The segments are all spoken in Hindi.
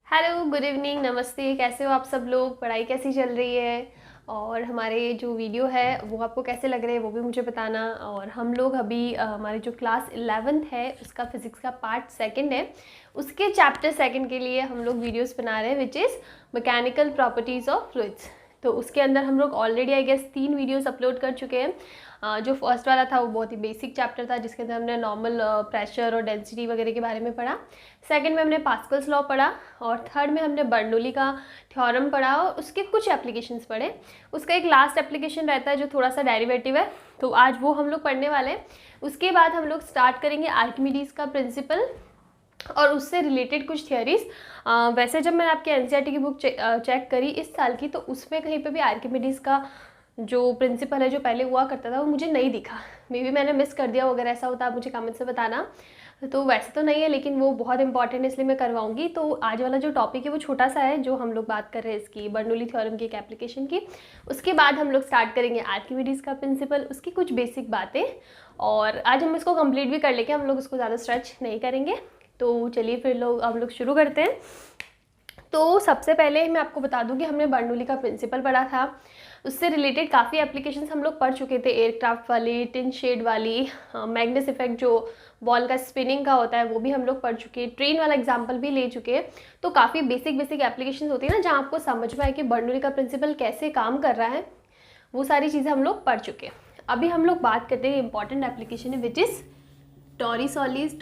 हेलो, गुड इवनिंग, नमस्ते। कैसे हो आप सब लोग? पढ़ाई कैसी चल रही है? और हमारे जो वीडियो है वो आपको कैसे लग रहे हैं वो भी मुझे बताना। और हम लोग अभी हमारी जो क्लास 11th है उसका फिज़िक्स का पार्ट सेकंड है, उसके चैप्टर सेकंड के लिए हम लोग वीडियोस बना रहे हैं, which is mechanical properties of fluids. तो उसके अंदर हम लोग already I guess 3 videos upload कर चुके हैं। जो फर्स्ट वाला था वो बहुत ही बेसिक चैप्टर था, जिसके अंदर हमने नॉर्मल प्रेशर और डेंसिटी वगैरह के बारे में पढ़ा। सेकंड में हमने पास्कल्स लॉ पढ़ा और थर्ड में हमने बर्नौली का थ्योरम पढ़ा और उसके कुछ एप्लीकेशंस पढ़े। उसका एक लास्ट एप्लीकेशन रहता है जो थोड़ा सा डेरिवेटिव है, तो आज वो हम लोग पढ़ने वाले हैं। उसके बाद हम लोग स्टार्ट करेंगे आर्किमिडीज का प्रिंसिपल और उससे रिलेटेड कुछ थियरीज। वैसे जब मैंने आपके एनसीईआरटी की बुक चेक करी इस साल की, तो उसमें कहीं पे भी आर्किमिडीज का जो प्रिंसिपल है जो पहले हुआ करता था वो मुझे नहीं दिखा। मे बी मैंने मिस कर दिया, अगर ऐसा होता आप मुझे कमेंट से बताना। तो वैसे तो नहीं है, लेकिन वो बहुत इंपॉर्टेंट है, इसलिए मैं करवाऊंगी। तो आज वाला जो टॉपिक है वो छोटा सा है, जो हम लोग बात कर रहे हैं इसकी बर्नौली थ्योरम की एक एप्लीकेशन की। उसके बाद हम लोग स्टार्ट करेंगे आर्किमिडीज का प्रिंसिपल, उसकी कुछ बेसिक बातें। और आज हम इसको कंप्लीट भी कर लेंगे, हम लोग इसको ज़्यादा स्ट्रेच नहीं करेंगे। तो चलिए फिर हम लोग शुरू करते हैं। तो सबसे पहले मैं आपको बता दूं कि हमने बर्नौली का प्रिंसिपल पढ़ा था, उससे रिलेटेड काफ़ी एप्लीकेशंस हम लोग पढ़ चुके थे। एयरक्राफ्ट वाली, टिन शेड वाली, मैग्नेस इफेक्ट जो बॉल का स्पिनिंग का होता है वो भी हम लोग पढ़ चुके हैं। ट्रेन वाला एग्जांपल भी ले चुके हैं। तो काफ़ी बेसिक बेसिक एप्लीकेशंस होती है ना, जहाँ आपको समझ में आए कि बर्नौली का प्रिंसिपल कैसे काम कर रहा है, वो सारी चीज़ें हम लोग पढ़ चुके हैं। अभी हम लोग बात करते हैं इंपॉर्टेंट एप्लीकेशन है, विच इज़ टॉरिसैलीज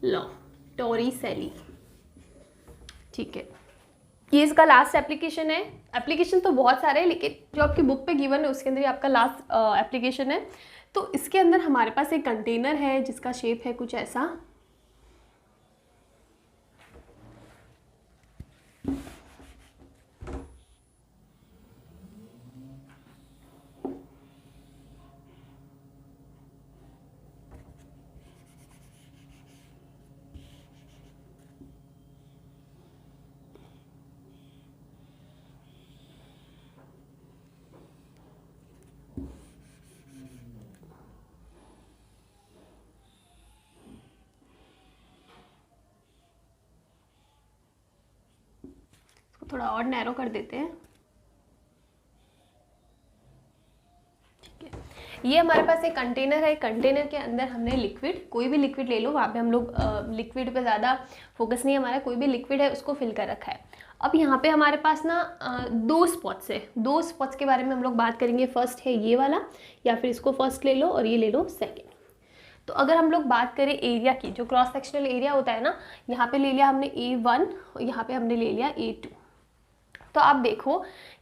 लॉ, टॉरिसैली। ठीक है, ये इसका लास्ट एप्लीकेशन है। एप्लीकेशन तो बहुत सारे हैं, लेकिन जो आपकी बुक पे गिवन है उसके अंदर ये आपका लास्ट एप्लीकेशन है। तो इसके अंदर हमारे पास एक कंटेनर है जिसका शेप है कुछ ऐसा। थोड़ा और नैरो कर देते हैं। ठीक है, ये हमारे पास एक कंटेनर है। कंटेनर के अंदर हमने लिक्विड, कोई भी लिक्विड ले लो, वहाँ पे हम लोग लिक्विड पे ज़्यादा फोकस नहीं है हमारा, कोई भी लिक्विड है उसको फिल कर रखा है। अब यहाँ पे हमारे पास ना दो स्पॉट्स है। दो स्पॉट्स के बारे में हम लोग बात करेंगे। फर्स्ट है ये वाला, या फिर इसको फर्स्ट ले लो और ये ले लो सेकेंड। तो अगर हम लोग बात करें एरिया की, जो क्रॉस सेक्शनल एरिया होता है ना, यहाँ पे ले लिया हमने A1 और यहाँ पे हमने ले लिया A2। तो आप देखो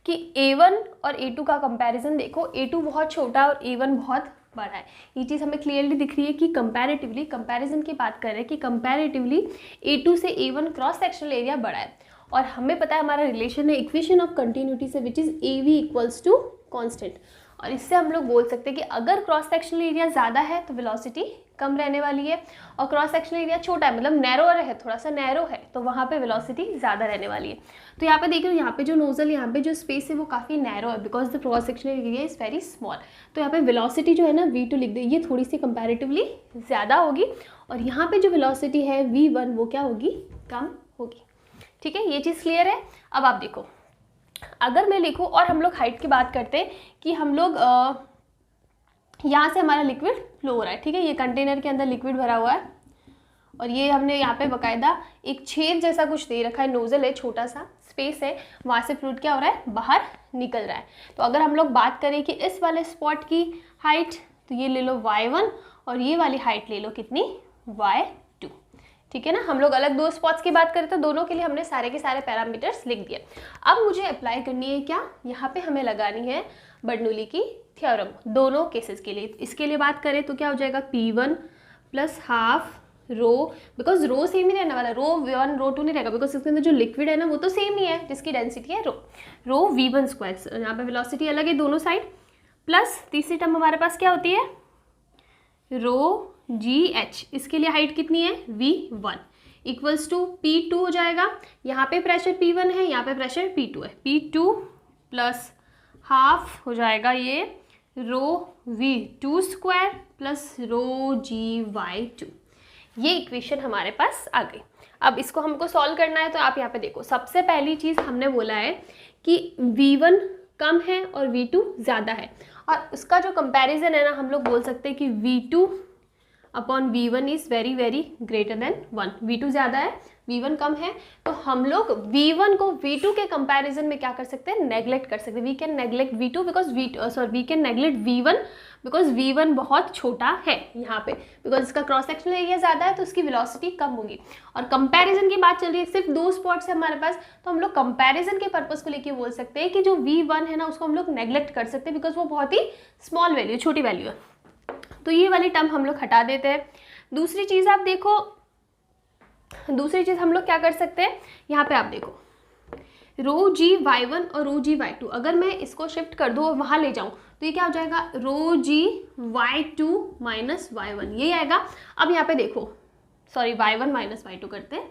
कि A1 और A2 का कंपैरिजन देखो, A2 बहुत छोटा और A1 बहुत बड़ा है। ये चीज़ हमें क्लियरली दिख रही है कि कंपैरेटिवली, कंपैरिजन की बात कर रहे हैं कि कंपैरेटिवली A2 से A1 क्रॉस सेक्शनल एरिया बड़ा है। और हमें पता है हमारा रिलेशन है इक्वेशन ऑफ कंटिन्यूटी से, which is AV equals to constant. और इससे हम लोग बोल सकते हैं कि अगर क्रॉस सेक्शनल एरिया ज़्यादा है तो वेलोसिटी कम रहने वाली है, और क्रॉस सेक्शनल एरिया छोटा है, मतलब नैरोर है, थोड़ा सा नैरो है, तो वहाँ पे वेलोसिटी ज़्यादा रहने वाली है। तो यहाँ पे देखिए, यहाँ पे जो नोजल, यहाँ पे जो स्पेस है वो काफ़ी नैरो है, because the cross sectional area is very small. तो यहाँ पे वेलोसिटी जो है ना V2 लिख दे, ये थोड़ी सी कंपैरेटिवली ज़्यादा होगी, और यहाँ पे जो वेलोसिटी है V1 वो क्या होगी, कम होगी। ठीक है, ये चीज़ क्लियर है। अब आप देखो, अगर मैं लिखूँ और हम लोग हाइट की बात करते हैं कि हम लोग यहाँ से हमारा लिक्विड फ्लो हो रहा है। ठीक है, ये कंटेनर के अंदर लिक्विड भरा हुआ है और ये हमने यहाँ पे बकायदा एक छेद जैसा कुछ दे रखा है, नोजल है, छोटा सा स्पेस है, वहाँ से फ्लूइड क्या हो रहा है, बाहर निकल रहा है। तो अगर हम लोग बात करें कि इस वाले स्पॉट की हाइट, तो ये ले लो y1 और ये वाली हाइट ले लो कितनी, y2। ठीक है ना, हम लोग अलग दो स्पॉट्स की बात करें तो दोनों के लिए हमने सारे के सारे पैरामीटर्स लिख दिए। अब मुझे अप्लाई करनी है क्या, यहाँ पे हमें लगानी है बर्नौली की थ्योरम दोनों केसेस के लिए। इसके लिए बात करें तो क्या हो जाएगा, P1 plus half rho, because rho same ही रहने वाला, रो 1 रो 2 नहीं रहेगा, बिकॉज इसके अंदर जो लिक्विड है ना वो तो सेम ही है, जिसकी डेंसिटी है रो V1 स्क्वायर। यहाँ पे वेलोसिटी अलग है दोनों साइड, प्लस तीसरी टर्म हमारे पास क्या होती है, रो GH। इसके लिए हाइट कितनी है, V1 इक्वल्स टू P2 हो जाएगा। यहाँ पे प्रेशर P1 है, यहाँ पे प्रेशर P2 है, P2 प्लस हाफ हो जाएगा ये रो V2 स्क्वायर प्लस रो GY2। ये इक्वेशन हमारे पास आ गई। अब इसको हमको सॉल्व करना है, तो आप यहाँ पे देखो, सबसे पहली चीज़ हमने बोला है कि V1 कम है और V2 ज़्यादा है, और उसका जो कंपैरिजन है ना, हम लोग बोल सकते हैं कि V2 upon V1 is very very greater than 1। V2 ज़्यादा है, V1 कम है, तो हम लोग V1 को V2 के कंपैरिजन में क्या कर सकते हैं, नेगलेक्ट कर सकते हैं। We can neglect V2 because we can neglect V1 because V1 बहुत छोटा है यहाँ पे, बिकॉज इसका क्रॉस सेक्शनल एरिया ज़्यादा है तो उसकी वेलोसिटी कम होगी। और कंपैरिजन की बात चल रही है, सिर्फ 2 स्पॉट्स है हमारे पास, तो हम लोग कंपैरिजन के पर्पज़ को लेके बोल सकते हैं कि जो V1 है ना, उसको हम लोग नेगलेक्ट कर सकते हैं, बिकॉज वो बहुत ही स्मॉल वैल्यू, छोटी वैल्यू है। तो ये वाली टर्म हम लोग हटा देते हैं। दूसरी चीज़ आप देखो, दूसरी चीज़ हम लोग क्या कर सकते हैं, यहाँ पे आप देखो रो जी y1 और रो जी y2, अगर मैं इसको शिफ्ट कर दूँ और वहाँ ले जाऊँ तो ये क्या हो जाएगा, रो जी y2 माइनस y1, ये आएगा। अब यहाँ पे देखो, सॉरी y1 माइनस y2 करते हैं,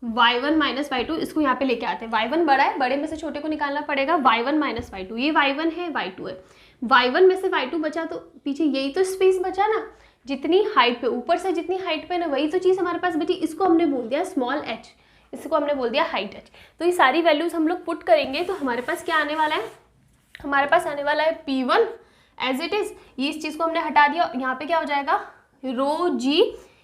y1 माइनस y2, इसको यहाँ पे लेके आते हैं। y1 बड़ा है, बड़े में से छोटे को निकालना पड़ेगा, y1 माइनस y2, ये y1 है, y2 है, y1 में से y2 बचा, तो पीछे यही तो स्पेस बचा ना, जितनी हाइट पे, ऊपर से जितनी हाइट पे ना, वही तो चीज़ हमारे पास बची। इसको हमने बोल दिया स्मॉल h, इसको हमने बोल दिया हाइट h। तो ये सारी वैल्यूज हम लोग पुट करेंगे तो हमारे पास क्या आने वाला है, हमारे पास आने वाला है P1 एज इट इज़, ये इस चीज़ को हमने हटा दिया, यहाँ पे क्या हो जाएगा, रो जी,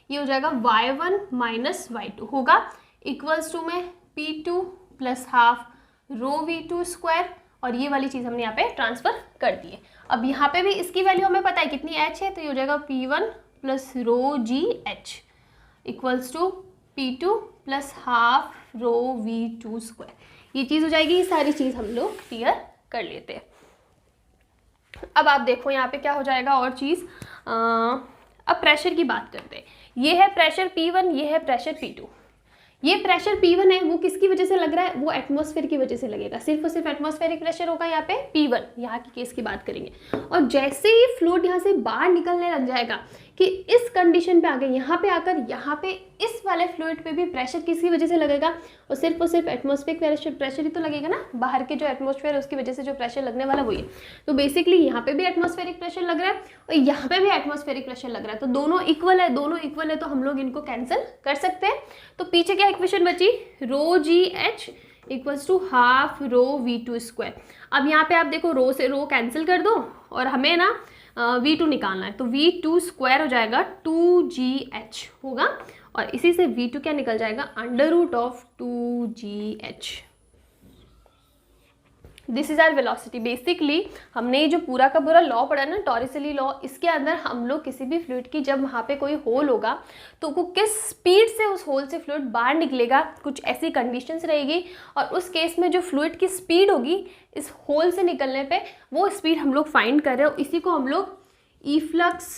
ये हो जाएगा y1 माइनस y2 होगा, इक्वल्स टू में P2 plus half rho V2 square, और ये वाली चीज़ हमने यहाँ पे ट्रांसफ़र कर दी है। अब यहाँ पे भी इसकी वैल्यू हमें पता है कितनी h है, तो ये हो जाएगा P1 plus rho g h equals to P2 plus half rho V2 square, ये चीज़ हो जाएगी। ये सारी चीज़ हम लोग क्लियर कर लेते हैं। अब आप देखो यहाँ पे क्या हो जाएगा और चीज़, अब प्रेशर की बात करते हैं। ये है प्रेशर P1, ये है प्रेशर P2। ये प्रेशर P1 है, वो किसकी वजह से लग रहा है, वो एटमॉस्फेयर की वजह से लगेगा, सिर्फ और सिर्फ एटमॉस्फेरिक प्रेशर होगा यहाँ पे P1, यहाँ की केस की बात करेंगे। और जैसे ही फ्लूइड यहाँ से बाहर निकलने लग जाएगा कि इस कंडीशन पे आ गए, यहाँ पे आकर यहाँ पे इस वाले फ्लूइड पे भी प्रेशर किसकी वजह से लगेगा, और सिर्फ एटमॉस्फेरिक प्रेशर ही तो लगेगा ना, बाहर के जो एटमॉस्फेयर है उसकी वजह से जो प्रेशर लगने वाला वही है। तो बेसिकली यहाँ पे भी एटमॉस्फेरिक प्रेशर लग रहा है और यहाँ पे भी एटमॉस्फेरिक प्रेशर लग रहा है, तो दोनों इक्वल है, दोनों इक्वल है, तो हम लोग इनको कैंसिल कर सकते हैं। तो पीछे क्या इक्वेशन बची, rho g h equals to half rho V2 square. अब यहाँ पे आप देखो, रो से रो कैंसिल कर दो और हमें ना V2 निकालना है, तो V2 स्क्वायर हो जाएगा 2GH होगा, और इसी से V2 क्या निकल जाएगा, under root of 2GH। This is our velocity. Basically हमने ये जो पूरा का पूरा लॉ पढ़ा ना, टॉरिसली लॉ, इसके अंदर हम लोग किसी भी फ्लूइड की जब वहाँ पे कोई होल होगा तो वो किस स्पीड से उस होल से फ्लूइड बाहर निकलेगा, कुछ ऐसी कंडीशंस रहेगी, और उस केस में जो फ्लूइड की स्पीड होगी इस होल से निकलने पे, वो स्पीड हम लोग फाइंड कर रहे हो, इसी को हम लोग इफ्लक्स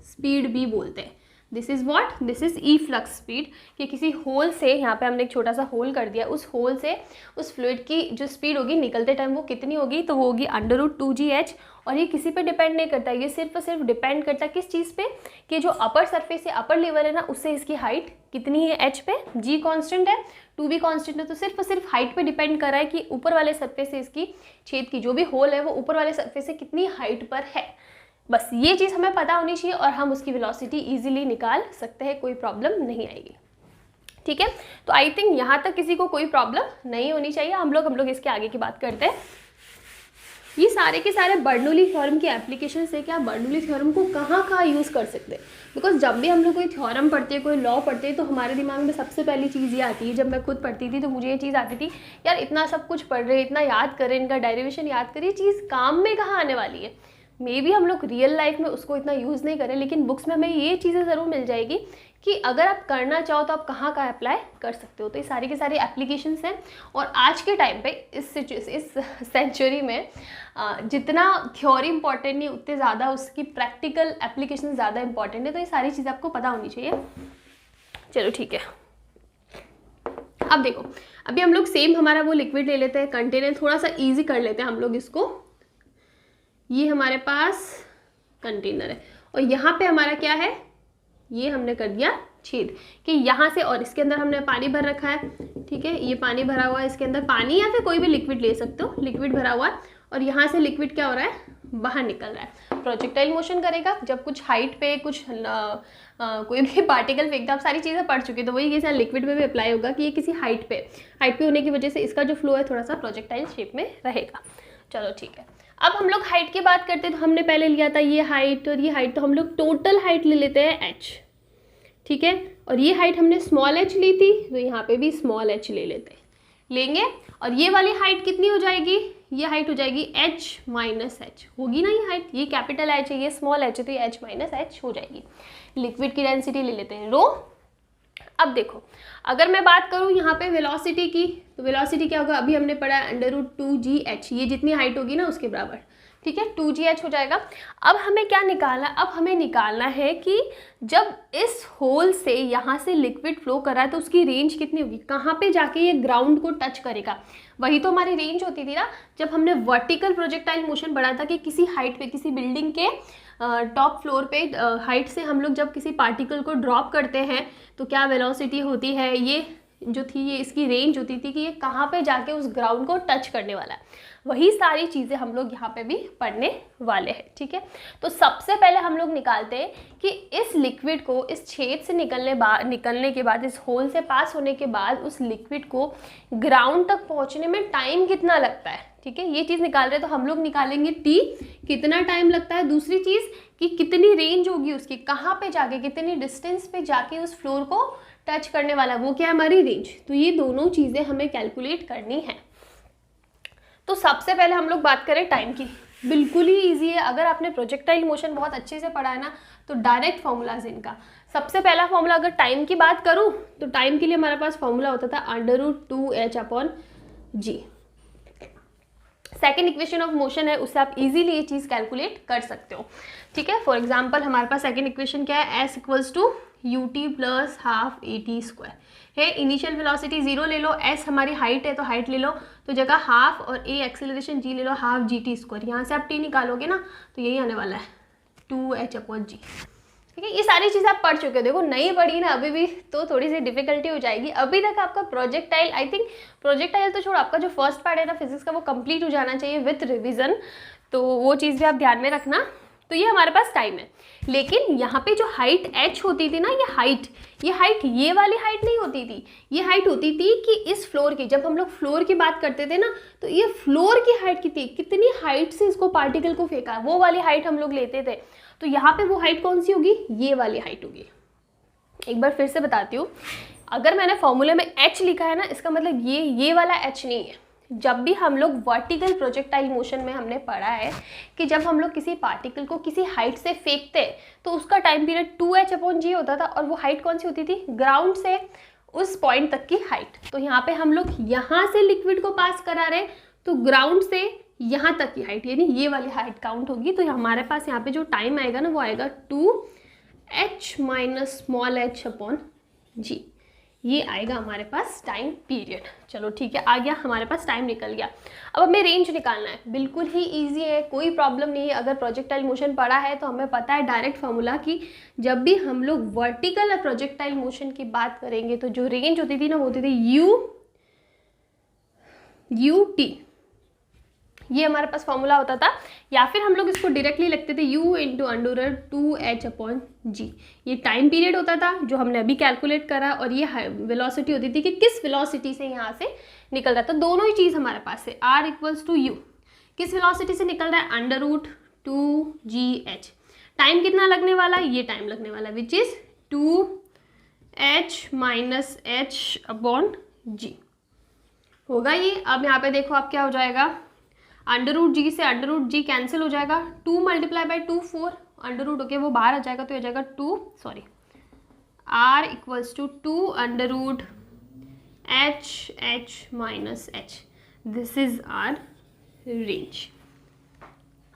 स्पीड भी बोलते हैं। This is what, this is efflux speed, कि किसी होल से, यहाँ पे हमने एक छोटा सा होल कर दिया, उस होल से उस फ्लूइड की जो स्पीड होगी निकलते टाइम वो कितनी होगी, तो वो होगी अंडर रूट 2GH। और ये किसी पे डिपेंड नहीं करता, ये सिर्फ और सिर्फ डिपेंड करता है किस चीज़ पे, कि जो अपर सरफेस है, अपर लेवल है ना, उससे इसकी हाइट कितनी है h पे, g कांस्टेंट है, 2 भी कांस्टेंट है, तो सिर्फ और सिर्फ हाइट पे डिपेंड कर रहा है कि ऊपर वाले सरफेस से इसकी छेद की जो भी होल है वो ऊपर वाले सरफेस से कितनी हाइट पर है। बस ये चीज़ हमें पता होनी चाहिए और हम उसकी वेलोसिटी इजीली निकाल सकते हैं, कोई प्रॉब्लम नहीं आएगी। ठीक है, तो आई थिंक यहाँ तक किसी को कोई प्रॉब्लम नहीं होनी चाहिए। हम लोग इसके आगे की बात करते हैं। ये सारे के सारे बर्नौली थ्योरम की एप्लीकेशन से क्या, बर्नौली थ्योरम को कहाँ यूज़ कर सकते हैं, बिकॉज जब भी हम लोग कोई थ्योरम पढ़ते हैं, कोई लॉ पढ़ते हैं, तो हमारे दिमाग में सबसे पहली चीज़ ये आती है, जब मैं खुद पढ़ती थी तो मुझे ये चीज़ आती थी, यार इतना सब कुछ पढ़ रहे, इतना याद करें, इनका डेरिवेशन याद करें, चीज़ काम में कहाँ आने वाली है। मे बी हम लोग रियल लाइफ में उसको इतना यूज़ नहीं करें, लेकिन बुक्स में हमें ये चीज़ें ज़रूर मिल जाएगी कि अगर आप करना चाहो तो आप कहाँ अप्लाई कर सकते हो। तो ये सारी की सारी एप्लीकेशंस हैं, और आज के टाइम पे इस सेंचुरी में जितना थ्योरी इंपॉर्टेंट नहीं, उतने ज़्यादा उसकी प्रैक्टिकल एप्लीकेशन ज़्यादा इंपॉर्टेंट है। तो ये सारी चीज़ें आपको पता होनी चाहिए। चलो ठीक है, अब देखो, अभी हम लोग सेम हमारा वो लिक्विड ले लेते हैं, कंटेनर थोड़ा सा ईजी कर लेते हैं हम लोग इसको। ये हमारे पास कंटेनर है और यहाँ पे हमारा क्या है, ये हमने कर दिया छेद कि यहाँ से, और इसके अंदर हमने पानी भर रखा है। ठीक है, ये पानी भरा हुआ है, इसके अंदर पानी या फिर कोई भी लिक्विड ले सकते हो, लिक्विड भरा हुआ है, और यहाँ से लिक्विड क्या हो रहा है, बाहर निकल रहा है। प्रोजेक्टाइल मोशन करेगा जब कुछ हाइट पे कुछ कोई भी पार्टिकल फेंकता, आप सारी चीज़ें पढ़ चुके, तो वही केस लिक्विड में भी अप्लाई होगा कि ये किसी हाइट पे होने की वजह से इसका जो फ्लो है थोड़ा सा प्रोजेक्टाइल शेप में रहेगा। चलो ठीक है, अब हम लोग हाइट की बात करते हैं तो हमने पहले लिया था ये हाइट और ये हाइट, तो हम लोग टोटल हाइट ले लेते हैं h, ठीक है, और ये हाइट हमने स्मॉल h ली थी तो यहाँ पे भी स्मॉल h लेंगे, और ये वाली हाइट कितनी हो जाएगी, ये हाइट हो जाएगी h माइनस h, होगी ना ये हाइट, ये कैपिटल h है, ये स्मॉल h है, तो ये h माइनस h हो जाएगी। लिक्विड की डेंसिटी ले लेते हैं रो। अब देखो अगर मैं बात करूँ यहाँ पे वेलोसिटी की, तो वेलोसिटी क्या होगा, अभी हमने पढ़ा √2gh, ये जितनी हाइट होगी ना उसके बराबर, ठीक है, 2gh हो जाएगा। अब हमें क्या निकालना, अब हमें निकालना है कि जब इस होल से यहाँ से लिक्विड फ्लो कर रहा है तो उसकी रेंज कितनी होगी, कहाँ पे जाके ये ग्राउंड को टच करेगा, वही तो हमारी रेंज होती थी ना जब हमने वर्टिकल प्रोजेक्टाइल मोशन बढ़ा था कि किसी हाइट पे, किसी बिल्डिंग के टॉप फ्लोर पे हाइट से हम लोग जब किसी पार्टिकल को ड्रॉप करते हैं तो क्या वेलोसिटी होती है, ये जो थी ये इसकी रेंज होती थी कि ये कहाँ पे जाके उस ग्राउंड को टच करने वाला है। वही सारी चीज़ें हम लोग यहाँ पे भी पढ़ने वाले हैं, ठीक है। तो सबसे पहले हम लोग निकालते हैं कि इस लिक्विड को इस छेद से निकलने के बाद, इस होल से पास होने के बाद उस लिक्विड को ग्राउंड तक पहुँचने में टाइम कितना लगता है, ठीक है, ये चीज़ निकाल रहे हैं। तो हम लोग निकालेंगे t, कितना टाइम लगता है, दूसरी चीज़ कि कितनी रेंज होगी उसकी, कहाँ पे जाके, कितनी डिस्टेंस पे जाके उस फ्लोर को टच करने वाला, वो क्या है हमारी रेंज। तो ये दोनों चीज़ें हमें कैलकुलेट करनी है। तो सबसे पहले हम लोग बात करें टाइम की, बिल्कुल ही ईजी है, अगर आपने प्रोजेक्टाइल मोशन बहुत अच्छे से पढ़ा है ना तो डायरेक्ट फॉर्मूलाज इनका। सबसे पहला फॉर्मूला अगर टाइम की बात करूँ तो टाइम के लिए हमारे पास फॉर्मूला होता था √2h/g। Second equation of motion है, उससे आप इजीली ये चीज़ कैलकुलेट कर सकते हो, ठीक है। फॉर एग्जांपल हमारे पास सेकेंड इक्वेशन क्या है, s = ut + ½ at² है। इनिशियल वेलोसिटी 0 ले लो, s हमारी हाइट है तो हाइट ले लो, तो जगह हाफ, और a एक्सेलरेशन g ले लो, ½ gt²। यहाँ से आप t निकालोगे ना तो यही आने वाला है 2h/g, ठीक है। ये सारी चीज़ें आप पढ़ चुके हो, देखो नहीं पढ़ी ना अभी भी तो थोड़ी सी डिफिकल्टी हो जाएगी। अभी तक आपका प्रोजेक्टाइल, आई थिंक प्रोजेक्टाइल तो छोड़, आपका जो फर्स्ट पार्ट है ना फिजिक्स का वो कंप्लीट हो जाना चाहिए विथ रिवीजन, तो वो चीज़ भी आप ध्यान में रखना। तो ये हमारे पास टाइम है, लेकिन यहाँ पे जो हाइट h होती थी ना, ये हाइट ये वाली हाइट नहीं होती थी, ये हाइट होती थी कि इस फ्लोर की, जब हम लोग फ्लोर की बात करते थे ना तो ये फ्लोर की हाइट कितनी हाइट से इसको पार्टिकल को फेंका, वो वाली हाइट हम लोग लेते थे। तो यहाँ पे वो हाइट कौन सी होगी, ये वाली हाइट होगी। एक बार फिर से बताती हूँ, अगर मैंने फॉर्मूले में h लिखा है ना, इसका मतलब ये वाला h नहीं है। जब भी हम लोग वर्टिकल प्रोजेक्टाइल मोशन में हमने पढ़ा है कि जब हम लोग किसी पार्टिकल को किसी हाइट से फेंकते तो उसका टाइम पीरियड 2h/g होता था, और वो हाइट कौन सी होती थी, ग्राउंड से उस पॉइंट तक की हाइट। तो यहाँ पे हम लोग यहाँ से लिक्विड को पास करा रहे, तो ग्राउंड से यहाँ तक की हाइट, यानी ये वाली हाइट काउंट होगी। तो हमारे पास यहाँ पे जो टाइम आएगा ना वो आएगा 2h - h/g, ये आएगा हमारे पास टाइम पीरियड। चलो ठीक है, आ गया हमारे पास, टाइम निकल गया। अब हमें रेंज निकालना है, बिल्कुल ही इजी है, कोई प्रॉब्लम नहीं है। अगर प्रोजेक्टाइल मोशन पढ़ा है तो हमें पता है डायरेक्ट फॉर्मूला कि जब भी हम लोग वर्टिकल प्रोजेक्टाइल मोशन की बात करेंगे तो जो रेंज होती थी ना वो होती थी ut, ये हमारे पास फॉर्मूला होता था। या फिर हम लोग इसको डायरेक्टली लिखते थे u × √2h/g। ये टाइम पीरियड होता था जो हमने अभी कैलकुलेट करा, और ये वेलोसिटी होती थी कि किस वेलोसिटी से यहाँ से निकल रहा है। तो दोनों ही चीज़ हमारे पास है, r = u, किस वेलोसिटी से निकल रहा है, √2gh। टाइम कितना लगने वाला है, ये टाइम लगने वाला है विच इज़ 2h - h/g होगा ये। अब यहाँ पे देखो आप क्या हो जाएगा, √g से √g कैंसिल हो जाएगा, 2 × 2 4, √ होके वो बाहर आ जाएगा, तो ये जाएगा r = 2 √h - h। This is our range.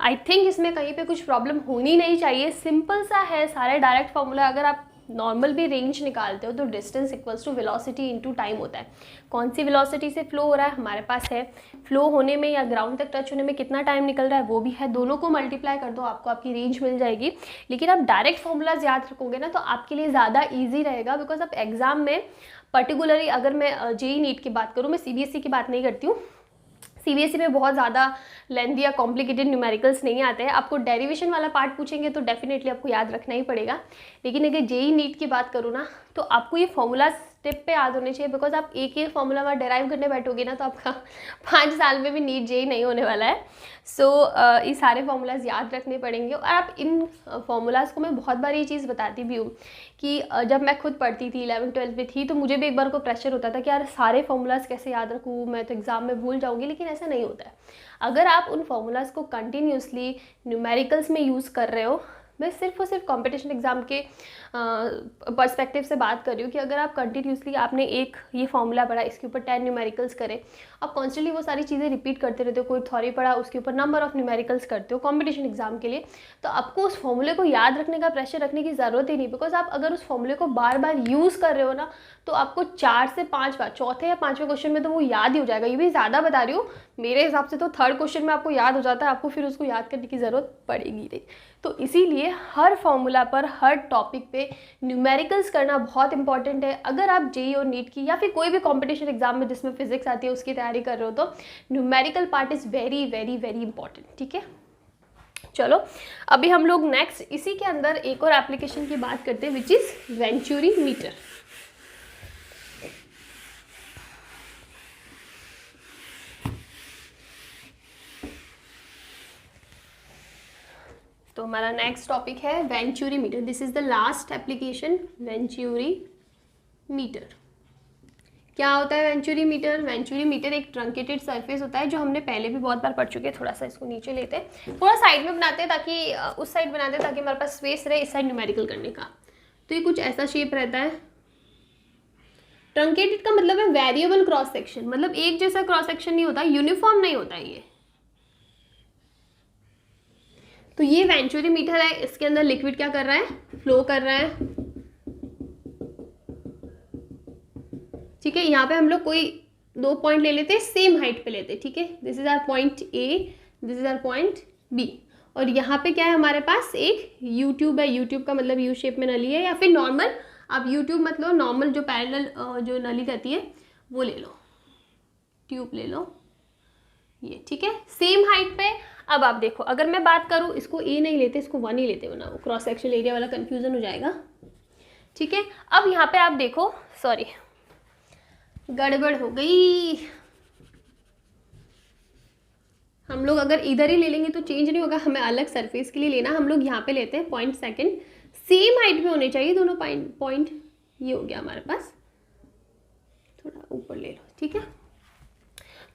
I think इसमें कहीं पे कुछ प्रॉब्लम होनी नहीं चाहिए, सिंपल सा है, सारे डायरेक्ट फॉर्मूला। अगर आप नॉर्मल भी रेंज निकालते हो तो डिस्टेंस = वेलोसिटी × टाइम होता है। कौन सी वेलोसिटी से फ्लो हो रहा है हमारे पास है, फ्लो होने में या ग्राउंड तक टच होने में कितना टाइम निकल रहा है वो भी है, दोनों को मल्टीप्लाई कर दो आपको आपकी रेंज मिल जाएगी। लेकिन आप डायरेक्ट फॉर्मूलाज याद रखोगे ना तो आपके लिए ज़्यादा ईजी रहेगा, बिकॉज आप एग्जाम में पर्टिकुलरली, अगर मैं जेईई नीट की बात करूँ, मैं CBSE की बात नहीं करती हूँ, सीबीएसई में बहुत ज़्यादा लेंथी या कॉम्प्लिकेटेड न्यूमेरिकल्स नहीं आते हैं। आपको डेरिवेशन वाला पार्ट पूछेंगे तो डेफिनेटली आपको याद रखना ही पड़ेगा। लेकिन अगर जेई नीट की बात करूँ ना, तो आपको ये फॉर्मूला स्टेप पे याद होने चाहिए, बिकॉज आप एक ही फॉर्मूला में डेराइव करने बैठोगे ना तो आपका 5 साल में भी नीट जेई नहीं होने वाला है। सो ये सारे फार्मूलाज याद रखने पड़ेंगे। और आप इन फार्मूलाज को, मैं बहुत बार ये चीज़ बताती भी हूँ कि जब मैं खुद पढ़ती थी 11th-12th में थी, तो मुझे भी एक बार को प्रेशर होता था कि यार सारे फार्मूलाज कैसे याद रखूँ, मैं तो एग्ज़ाम में भूल जाऊँगी। लेकिन ऐसा नहीं होता है। अगर आप उन फार्मूलाज को कंटिन्यूसली न्यूमेरिकल्स में यूज़ कर रहे हो, मैं सिर्फ और सिर्फ कंपटीशन एग्ज़ाम के पर्सपेक्टिव से बात कर रही हूँ कि अगर आप कंटिन्यूसली आपने एक ये फॉर्मूला पढ़ा, इसके ऊपर 10 न्यूमेरिकल्स करें, आप कॉन्स्टेंटली वो सारी चीज़ें रिपीट करते रहते हो, कोई थ्योरी पढ़ा उसके ऊपर नंबर ऑफ न्यूमेरिकल्स करते हो कंपटीशन एग्जाम के लिए, तो आपको उस फॉर्मूले को याद रखने का प्रेशर रखने की ज़रूरत ही नहीं। बिकॉज आप अगर उस फॉर्मूले को बार बार यूज़ कर रहे हो ना, तो आपको 4 से 5 बार, चौथे या 5वें क्वेश्चन में तो वो याद ही हो जाएगा। ये भी ज़्यादा बता रही हूँ, मेरे हिसाब से तो 3rd क्वेश्चन में आपको याद हो जाता है, आपको फिर उसको याद करने की ज़रूरत पड़ेगी नहीं। तो इसीलिए हर फॉर्मूला पर, हर टॉपिक पे न्यूमेरिकल्स करना बहुत इंपॉर्टेंट है। अगर आप जेईई और नीट की या फिर कोई भी कंपटीशन एग्जाम में जिसमें फिजिक्स आती है उसकी तैयारी कर रहे हो, तो numerical part is very very very important. ठीक है, चलो अभी हम लोग नेक्स्ट इसी के अंदर एक और एप्लीकेशन की बात करते हैं, विच इज़ वेंचुरी मीटर। तो हमारा नेक्स्ट टॉपिक है venturi meter. This is the last application, venturi meter. क्या होता है वेंचुरी मीटर? वेंचुरी मीटर एक ट्रंकेटेड सरफेस होता है, जो हमने पहले भी बहुत बार पढ़ चुके हैं। थोड़ा सा इसको नीचे लेते हैं, थोड़ा साइड में बनाते हैं ताकि उस साइड बनाते हैं ताकि हमारे पास स्पेस रहे इस साइड न्यूमेरिकल करने का। तो ये कुछ ऐसा शेप रहता है। ट्रंकेटेड का मतलब है वेरिएबल क्रॉस सेक्शन, मतलब एक जैसा क्रॉस सेक्शन नहीं होता, यूनिफॉर्म नहीं होता ये। तो ये वेंचुरी मीटर है, इसके अंदर लिक्विड क्या कर रहा है? फ्लो कर रहा है। ठीक है, यहाँ पे हम लोग कोई 2 पॉइंट ले लेते हैं, सेम हाइट पे लेते हैं। ठीक है, this is our point A, this is our point B, और यहाँ पे क्या है हमारे पास? एक यू ट्यूब है। यू ट्यूब का मतलब यू शेप में नली है, या फिर नॉर्मल, आप यू ट्यूब मतलब नॉर्मल जो पैरेलल जो नली रहती है वो ले लो, ट्यूब ले लो ये। ठीक है, सेम हाइट पे। अब आप देखो, अगर मैं बात करूँ, इसको ए नहीं लेते, इसको 1 ही लेते हो ना, वो क्रॉस सेक्शनल एरिया वाला कंफ्यूजन हो जाएगा। ठीक है, अब यहाँ पे आप देखो, सॉरी गड़बड़ हो गई। हम लोग अगर इधर ही ले लेंगे तो चेंज नहीं होगा, हमें अलग सरफेस के लिए लेना। हम लोग यहाँ पे लेते हैं पॉइंट सेकंड, सेम हाइट पे होने चाहिए दोनों पॉइंट। ये हो गया हमारे पास, थोड़ा ऊपर ले लो। ठीक है,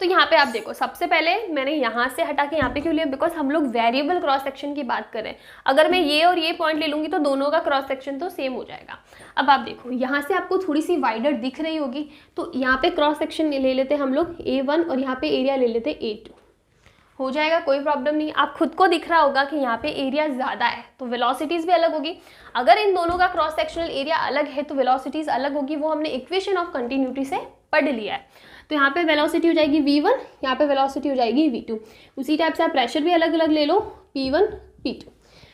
तो यहाँ पे आप देखो, सबसे पहले मैंने यहाँ से हटा के यहाँ पे क्यों लिया? बिकॉज हम लोग वेरिएबल क्रॉस सेक्शन की बात कर रहे हैं। अगर मैं ये और ये पॉइंट ले लूँगी तो दोनों का क्रॉस सेक्शन तो सेम हो जाएगा। अब आप देखो, यहाँ से आपको थोड़ी सी वाइडर दिख रही होगी, तो यहाँ पे क्रॉस सेक्शन ले लेते हैं हम लोग A1, और यहाँ पे एरिया ले लेते हैं A2, हो जाएगा, कोई प्रॉब्लम नहीं। आप खुद को दिख रहा होगा कि यहाँ पे एरिया ज़्यादा है तो वेलोसिटीज़ भी अलग होगी। अगर इन दोनों का क्रॉस सेक्शनल एरिया अलग है तो वेलोसिटीज़ अलग होगी, वो हमने इक्वेशन ऑफ कंटिन्यूटी से पढ़ लिया है। तो यहाँ पे वेलोसिटी हो जाएगी V1, यहाँ पे वेलोसिटी हो जाएगी V2। उसी टाइप से आप प्रेशर भी अलग अलग ले लो, P1 P2।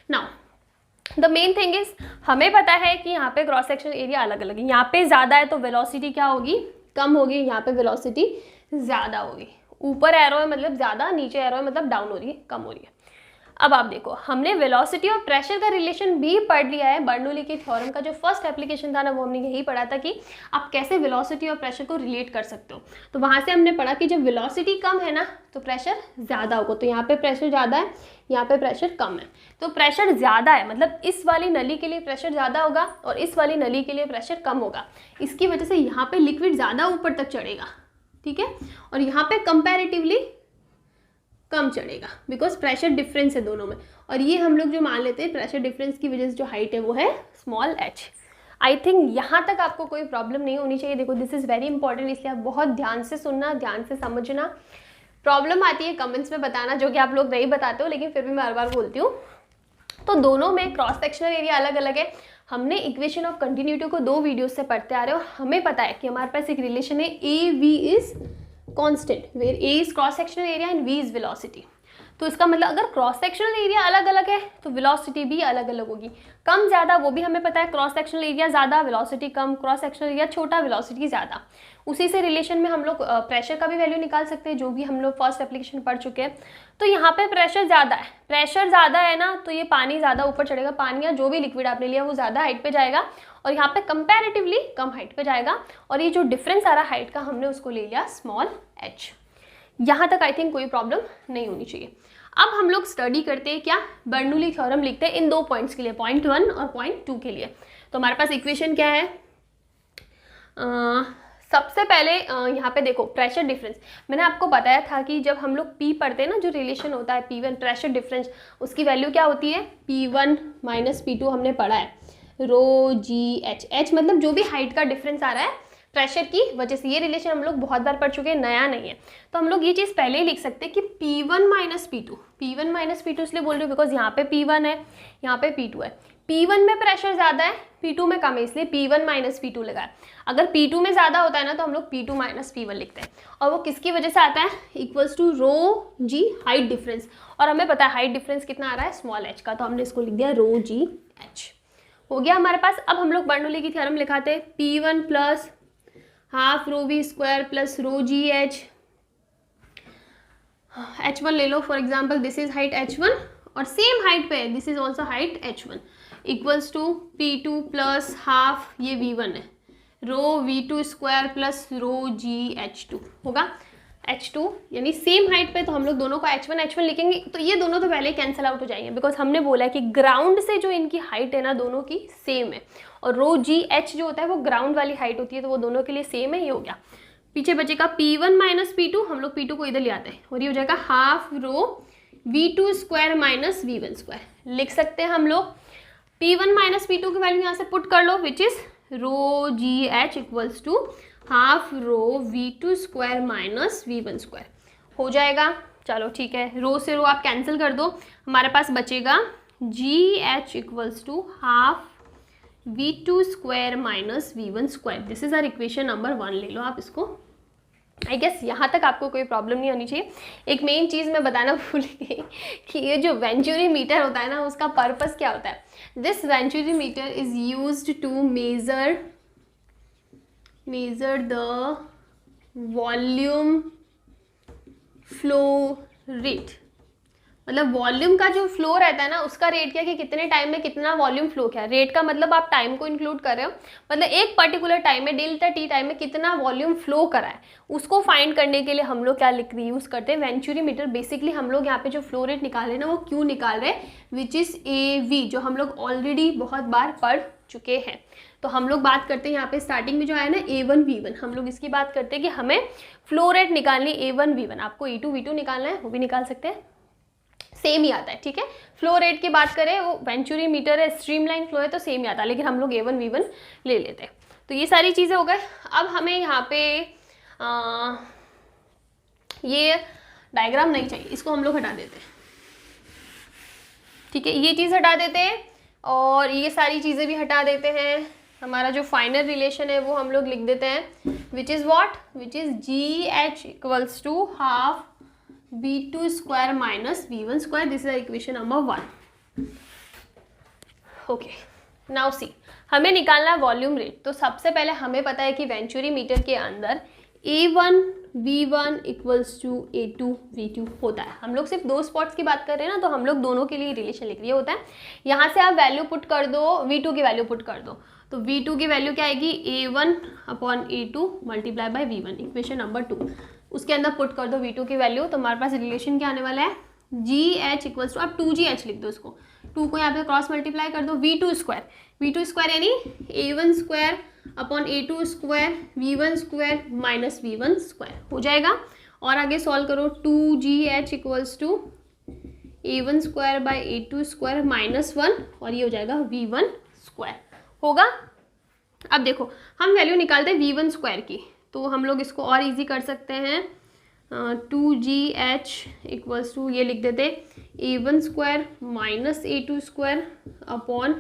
Now the main thing is, हमें पता है कि यहाँ पे क्रॉस सेक्शनल एरिया अलग अलग है। यहाँ पे ज़्यादा है तो वेलोसिटी क्या होगी? कम होगी। यहाँ पे वेलोसिटी ज़्यादा होगी। ऊपर एरो है मतलब ज़्यादा, नीचे एरो है मतलब डाउन हो रही है, कम हो रही है। अब आप देखो, हमने वेलोसिटी और प्रेशर का रिलेशन भी पढ़ लिया है। बर्नौली के थ्योरम का जो फर्स्ट एप्लीकेशन था ना, वो हमने यही पढ़ा था कि आप कैसे वेलोसिटी और प्रेशर को रिलेट कर सकते हो। तो वहाँ से हमने पढ़ा कि जब वेलोसिटी कम है ना तो प्रेशर ज़्यादा होगा। तो यहाँ पे प्रेशर ज़्यादा है, यहाँ पे प्रेशर कम है। तो प्रेशर ज़्यादा है मतलब इस वाली नली के लिए प्रेशर ज़्यादा होगा और इस वाली नली के लिए प्रेशर कम होगा। इसकी वजह से यहाँ पे लिक्विड ज़्यादा ऊपर तक चढ़ेगा। ठीक है, और यहाँ पे कंपैरेटिवली कम चढ़ेगा, बिकॉज प्रेशर डिफरेंस है दोनों में। और ये हम लोग जो मान लेते हैं प्रेशर डिफरेंस की वजह से जो हाइट है वो है स्मॉल h। आई थिंक यहाँ तक आपको कोई प्रॉब्लम नहीं होनी चाहिए। देखो, दिस इज़ वेरी इंपॉर्टेंट, इसलिए आप बहुत ध्यान से सुनना, ध्यान से समझना। प्रॉब्लम आती है कमेंट्स में बताना, जो कि आप लोग नहीं बताते हो, लेकिन फिर भी मैं हर बार बोलती हूँ। तो दोनों में क्रॉस सेक्शनल एरिया अलग अलग है। हमने इक्वेशन ऑफ कंटिन्यूटी को 2 वीडियोस से पढ़ते आ रहे हो। हमें पता है कि हमारे पास एक रिलेशन है, A V is constant, where A is cross sectional area and V is velocity. तो इसका मतलब अगर क्रॉस सेक्शनल एरिया अलग अलग है तो वेलोसिटी भी अलग अलग होगी, कम ज़्यादा वो भी हमें पता है, क्रॉस सेक्शनल एरिया ज़्यादा वेलोसिटी कम, क्रॉस सेक्शनल एरिया छोटा वेलोसिटी ज़्यादा। उसी से रिलेशन में हम लोग प्रेशर का भी वैल्यू निकाल सकते हैं, जो भी हम लोग फर्स्ट एप्लीकेशन पढ़ चुके हैं। तो यहाँ पे प्रेशर ज़्यादा है, प्रेशर ज़्यादा है ना, तो ये पानी ज़्यादा ऊपर चढ़ेगा, पानी या जो भी लिक्विड आपने लिया वो ज़्यादा हाइट पे जाएगा और यहाँ पे कंपैरेटिवली कम हाइट पे जाएगा, और ये जो डिफरेंस आ रहा है हाइट का हमने उसको ले लिया स्मॉल h। यहाँ तक आई थिंक कोई प्रॉब्लम नहीं होनी चाहिए। अब हम लोग स्टडी करते हैं क्या, बर्नौली थ्योरम लिखते हैं इन दो पॉइंट्स के लिए, पॉइंट 1 और पॉइंट 2 के लिए। तो हमारे पास इक्वेशन क्या है, सबसे पहले यहाँ पे देखो प्रेशर डिफरेंस, मैंने आपको बताया था कि जब हम लोग P पढ़ते हैं ना, जो रिलेशन होता है P1 प्रेशर डिफरेंस, उसकी वैल्यू क्या होती है, P1 माइनस P2 हमने पढ़ा है, रो जी एच, एच मतलब जो भी हाइट का डिफरेंस आ रहा है प्रेशर की वजह से। ये रिलेशन हम लोग बहुत बार पढ़ चुके हैं, नया नहीं है, तो हम लोग ये चीज़ पहले ही लिख सकते हैं कि P1 minus P2, P1 minus P2 इसलिए बोल रही हूँ बिकॉज यहाँ पे P1 है, यहाँ पे P2 है, P1 में प्रेशर ज़्यादा है, P2 में कम है, इसलिए P1 माइनस P2 लगाया। अगर P2 में ज़्यादा होता है ना तो हम लोग P2 माइनस P1 लिखते हैं, और वो किसकी वजह से आता है, equals to rho g height difference, और हमें पता है हाइट डिफरेंस कितना आ रहा है, स्मॉल h का, तो हमने इसको लिख दिया रो जी h। हो गया हमारे पास। अब हम लोग बर्नौली की थ्योरम लिखाते हैं, P1 plus half rho V square plus rho g h, h1 ले लो for example, this is height h1 और सेम हाइट पे this is also height h1, equals to P2 plus half ये V1 है, रो V2 स्क्वायर प्लस रो जी H2 होगा, H2 यानी सेम हाइट पे, तो हम लोग दोनों को H1 लिखेंगे, तो ये दोनों तो पहले ही कैंसिल आउट हो जाएंगे बिकॉज हमने बोला है कि ग्राउंड से जो इनकी हाइट है ना दोनों की सेम है, और रो जी एच जो होता है वो ग्राउंड वाली हाइट होती है, तो वो दोनों के लिए सेम है, ये हो गया। पीछे बचेगा P1 माइनस P2, हम लोग P2 को इधर ले आते हैं और ये हो जाएगा half rho V2 square minus V1 square, लिख सकते हैं हम लोग। P1 माइनस P2 की वैल्यू यहाँ से पुट कर लो, which is rho g h equals to half rho V2 square minus V1 square हो जाएगा। चलो ठीक है, रो से रो आप कैंसिल कर दो, हमारे पास बचेगा g h equals to half V2 square minus V1 square, this is our equation number 1, ले लो आप इसको। आई गेस यहाँ तक आपको कोई प्रॉब्लम नहीं होनी चाहिए। एक मेन चीज़ मैं बताना भूल गई कि ये जो वेंचुरी मीटर होता है ना, उसका पर्पस क्या होता है। This venturi meter is used to measure the volume flow rate, मतलब वॉल्यूम का जो फ्लो रहता है ना उसका रेट क्या, कि कितने टाइम में कितना वॉल्यूम फ्लो किया। रेट का मतलब आप टाइम को इंक्लूड कर रहे हो, मतलब एक पर्टिकुलर टाइम में डेल्टा टी टाइम में कितना वॉल्यूम फ्लो करा है, उसको फाइंड करने के लिए हम लोग क्या यूज़ करते हैं, वेंचुरी मीटर। बेसिकली हम लोग यहाँ पे जो फ्लो रेट निकाल रहे हैं ना वो क्यों निकाल रहे हैं, विच इज़ AV, जो हम लोग ऑलरेडी बहुत बार पढ़ चुके हैं। तो हम लोग बात करते हैं यहाँ पे स्टार्टिंग में जो आया ना A1 V1, हम लोग इसकी बात करते हैं कि हमें फ्लो रेट निकालनी A1 V1, आपको E2 V2 निकालना है वो भी निकाल सकते हैं, सेम ही आता है, ठीक है। फ्लो रेट की बात करें, वो वेंचुरी मीटर है, स्ट्रीमलाइन फ्लो है तो सेम ही आता है, लेकिन हम लोग A1 V1 ले लेते हैं। तो ये सारी चीज़ें हो गए। अब हमें यहाँ पे ये डायग्राम नहीं चाहिए, इसको हम लोग हटा देते हैं, ठीक है, ये चीज़ हटा देते हैं और ये सारी चीज़ें भी हटा देते हैं। हमारा जो फाइनल रिलेशन है वो हम लोग लिख देते हैं, which is what, which is g h equals to half V2 square minus V1 square, this is equation number 1। Okay, now see, हमें निकालना वॉल्यूम रेट। तो सबसे पहले हमें पता है कि वेंचुरी मीटर के अंदर A1 V1 equals to A2 V2 होता है। हम लोग सिर्फ दो स्पॉट्स की बात कर रहे हैं ना, तो हम लोग दोनों के लिए रिलेशन लिख रही होता है। यहाँ से आप वैल्यू पुट कर दो, V2 की वैल्यू पुट कर दो, तो V2 की वैल्यू क्या आएगी, A1 upon A2 multiply by V1, equation number 2। उसके अंदर पुट कर दो V2 की वैल्यू, तो हमारे पास रिलेशन क्या आने वाला है, जी एच इक्वल्स टू, आप 2GH लिख दो इसको, 2 को यहाँ पे क्रॉस मल्टीप्लाई कर दो, V2 स्क्वायर यानी A1 square upon A2 square V1 square minus V1 square हो जाएगा। और आगे सॉल्व करो, 2GH equals to A1 square by A2 square minus 1, और ये हो जाएगा V1 स्क्वायर होगा। अब देखो हम वैल्यू निकालते हैं V1 स्क्वायर की, तो हम लोग इसको और इजी कर सकते हैं, 2GH इक्वल्स टू ये लिख देते A1 square minus A2 square upon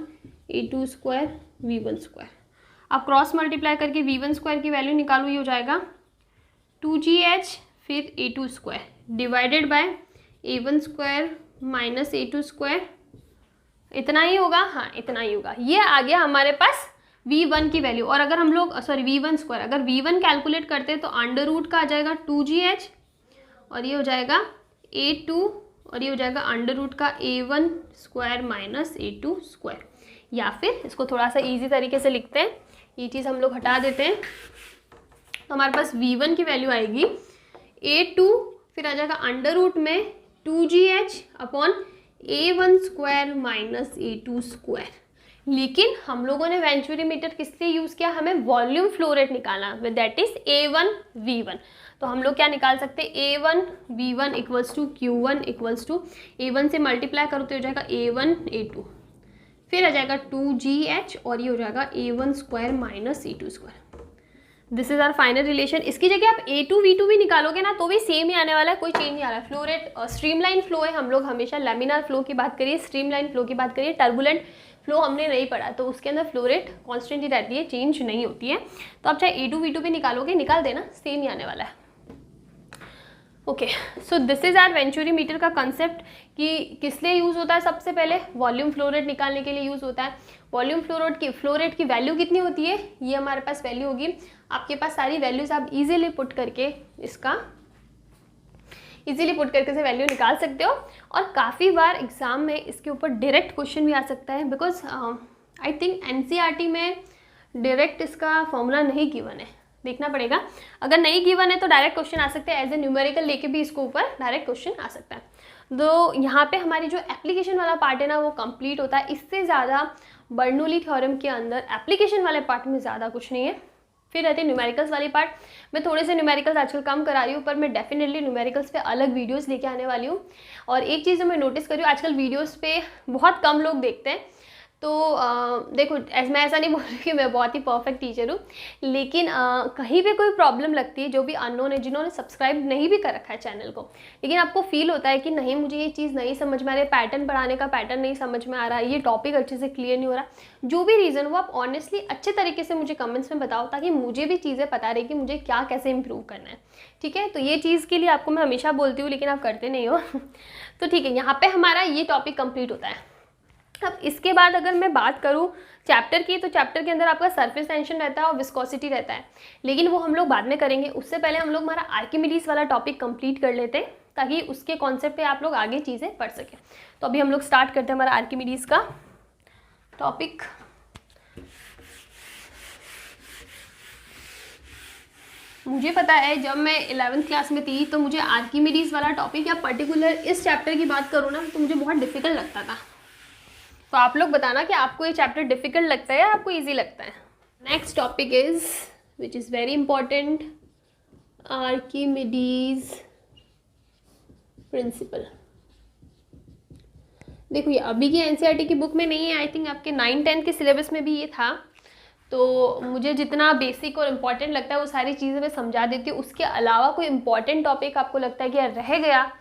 A2 square V1 square. अब क्रॉस मल्टीप्लाई करके V1 स्क्वायर की वैल्यू निकालो, ये हो जाएगा 2GH फिर A2 square divided by A1 square minus A2 square, इतना ही होगा, हाँ इतना ही होगा। ये आ गया हमारे पास V1 की वैल्यू। और अगर हम लोग V1 स्क्वायर, अगर V1 कैलकुलेट करते हैं तो अंडर रूट का आ जाएगा 2GH, और ये हो जाएगा A2, और ये हो जाएगा अंडर रूट का A1 square minus A2 square. या फिर इसको थोड़ा सा इजी तरीके से लिखते हैं, ये चीज़ हम लोग हटा देते हैं, तो हमारे पास V1 की वैल्यू आएगी A2, फिर आ जाएगा अंडर रूट में 2GH upon A1 square minus A2 square. लेकिन हम लोगों ने वेंचुरी मीटर किस लिए यूज़ किया, हमें वॉल्यूम फ्लो रेट निकालना, दैट इज A1 V1। तो हम लोग क्या निकाल सकते हैं, A1 V1 equals to Q1 equals to A1 से मल्टीप्लाई करो तो हो जाएगा A1 A2, फिर आ जाएगा 2GH, और ये हो जाएगा A1 square minus A2 square. This is our final relation. इसकी जगह आप A2 V2 भी निकालोगे ना तो भी सेम ही आने वाला है, कोई चेंज नहीं आ रहा है। फ्लो रेट स्ट्रीमलाइन फ्लो है, हम लोग हमेशा लैमिनार फ्लो की बात करिए, स्ट्रीमलाइन फ्लो की बात करिए, टर्बुलेंट फ्लो हमने नहीं पढ़ा, तो उसके अंदर फ्लो रेट कॉन्स्टेंट ही रहती है, चेंज नहीं होती है। तो आप चाहे A2 V2 भी निकालोगे, निकाल देना, सेम ही आने वाला है। Okay, so this is our venturi meter का कंसेप्ट कि किस लिए यूज़ होता है। सबसे पहले वॉल्यूम फ्लो रेट निकालने के लिए यूज़ होता है। वॉल्यूम फ्लो रेट की वैल्यू कितनी होती है, ये हमारे पास वैल्यू होगी, आपके पास सारी वैल्यूज आप इजीली पुट करके से वैल्यू निकाल सकते हो। और काफ़ी बार एग्जाम में इसके ऊपर डायरेक्ट क्वेश्चन भी आ सकता है, बिकॉज आई थिंक NCERT में डायरेक्ट इसका फॉर्मूला नहीं गिवन है, देखना पड़ेगा। अगर नहीं गिवन है तो डायरेक्ट क्वेश्चन आ सकते हैं, एज ए न्यूमेरिकल लेके भी इसको ऊपर डायरेक्ट क्वेश्चन आ सकता है। तो यहाँ पे हमारी जो एप्लीकेशन वाला पार्ट है ना वो कंप्लीट होता है। इससे ज़्यादा बर्नौली थ्योरम के अंदर एप्लीकेशन वाले पार्ट में ज़्यादा कुछ नहीं है। फिर रहती है न्यूमेरिकल्स वाली पार्ट। मैं थोड़े से न्यूमेरिकल्स आजकल कम करा रही हूँ, पर मैं डेफिनेटली न्यूमेरिकल्स पे अलग वीडियोस लेके आने वाली हूँ। और एक चीज़ जो मैं नोटिस करी हूँ, आजकल वीडियोस पे बहुत कम लोग देखते हैं। तो देखो, मैं ऐसा नहीं बोल रही कि मैं बहुत ही परफेक्ट टीचर हूँ, लेकिन कहीं पे कोई प्रॉब्लम लगती है, जो भी अननोन है, जिन्होंने सब्सक्राइब नहीं भी कर रखा है चैनल को, लेकिन आपको फील होता है कि नहीं मुझे ये चीज़ नहीं समझ में आ रही है, पैटर्न पढ़ाने का पैटर्न नहीं समझ में आ रहा है, ये टॉपिक अच्छे से क्लियर नहीं हो रहा, जो भी रीज़न हो, आप ऑनेस्टली अच्छे तरीके से मुझे कमेंट्स में बताओ, ताकि मुझे भी चीज़ें पता रहे कि मुझे क्या कैसे इंप्रूव करना है। ठीक है, तो ये चीज़ के लिए आपको मैं हमेशा बोलती हूँ, लेकिन आप करते नहीं हो। तो ठीक है, यहाँ पे हमारा ये टॉपिक कंप्लीट होता है। अब इसके बाद अगर मैं बात करूँ चैप्टर की, तो चैप्टर के अंदर आपका सरफेस टेंशन रहता है और विस्कोसिटी रहता है, लेकिन वो हम लोग बाद में करेंगे। उससे पहले हम लोग हमारा आर्किमिडीज वाला टॉपिक कंप्लीट कर लेते हैं, ताकि उसके कॉन्सेप्ट पे आप लोग आगे चीज़ें पढ़ सकें। तो अभी हम लोग स्टार्ट करते हैं हमारा आर्किमिडीज का टॉपिक। मुझे पता है जब मैं 11th क्लास में थी तो मुझे आर्किमिडीज वाला टॉपिक या पर्टिकुलर इस चैप्टर की बात करूँ ना तो मुझे बहुत डिफिकल्ट लगता था। तो आप लोग बताना कि आपको ये चैप्टर डिफिकल्ट लगता है या आपको इजी लगता है। Next topic is which is very important, Archimedes principal. देखो, ये अभी की NCERT की बुक में नहीं है, आई थिंक आपके 9-10 के सिलेबस में भी ये था। तो मुझे जितना बेसिक और इम्पॉर्टेंट लगता है वो सारी चीज़ें मैं समझा देती हूँ। उसके अलावा कोई इंपॉर्टेंट टॉपिक आपको लगता है कि यार रह गया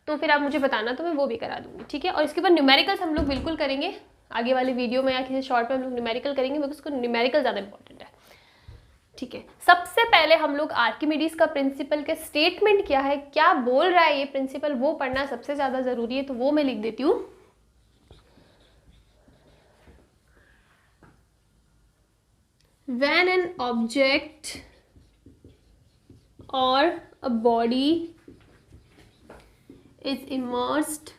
तो फिर आप मुझे बताना, तो मैं वो भी करा दूँगी। ठीक है, और इसके ऊपर न्यूमेरिकल्स हम लोग बिल्कुल करेंगे आगे वाले वीडियो में या किसी शॉर्ट में हम लोग न्यूमेरिकल करेंगे, बिकॉज उसको न्यूमेरिकल ज़्यादा इंपॉर्टेंट है। ठीक है, सबसे पहले हम लोग आर्किमिडीज का प्रिंसिपल के स्टेटमेंट क्या है, क्या बोल रहा है ये प्रिंसिपल, वो पढ़ना सबसे ज़्यादा ज़रूरी है, तो वो मैं लिख देती हूँ। When an object or a body is immersed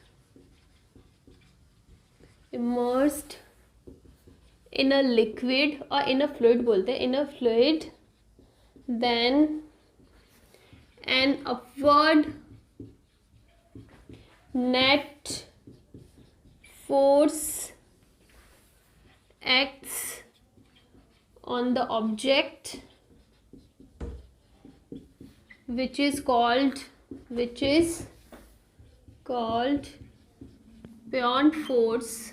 in a liquid or in a fluid बोलते हैं, in a fluid, then an upward net force acts on the object, which is called buoyant force.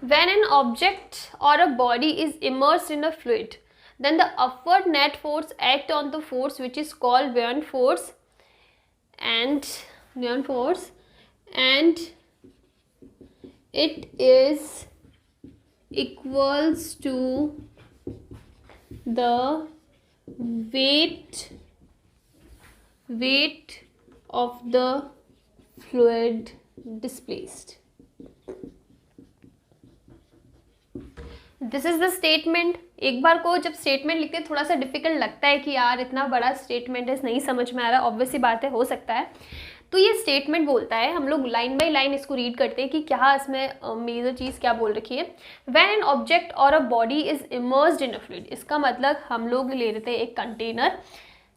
When an object or a body is immersed in a fluid, then the upward net force acts on the force which is called buoyant force, and it is equals to the weight of the fluid displaced. This is the statement. एक बार को जब स्टेटमेंट लिखते हैं थोड़ा सा डिफिकल्ट लगता है कि यार इतना बड़ा स्टेटमेंट है, नहीं समझ में आ रहा. ऑब्वियस सी बात है, हो सकता है. तो ये स्टेटमेंट बोलता है, हम लोग लाइन बाय लाइन इसको रीड करते हैं कि क्या इसमें मेजर चीज़ क्या बोल रखी है. व्हेन एन ऑब्जेक्ट और a body is immersed in a fluid, इसका मतलब हम लोग ले लेते हैं एक कंटेनर.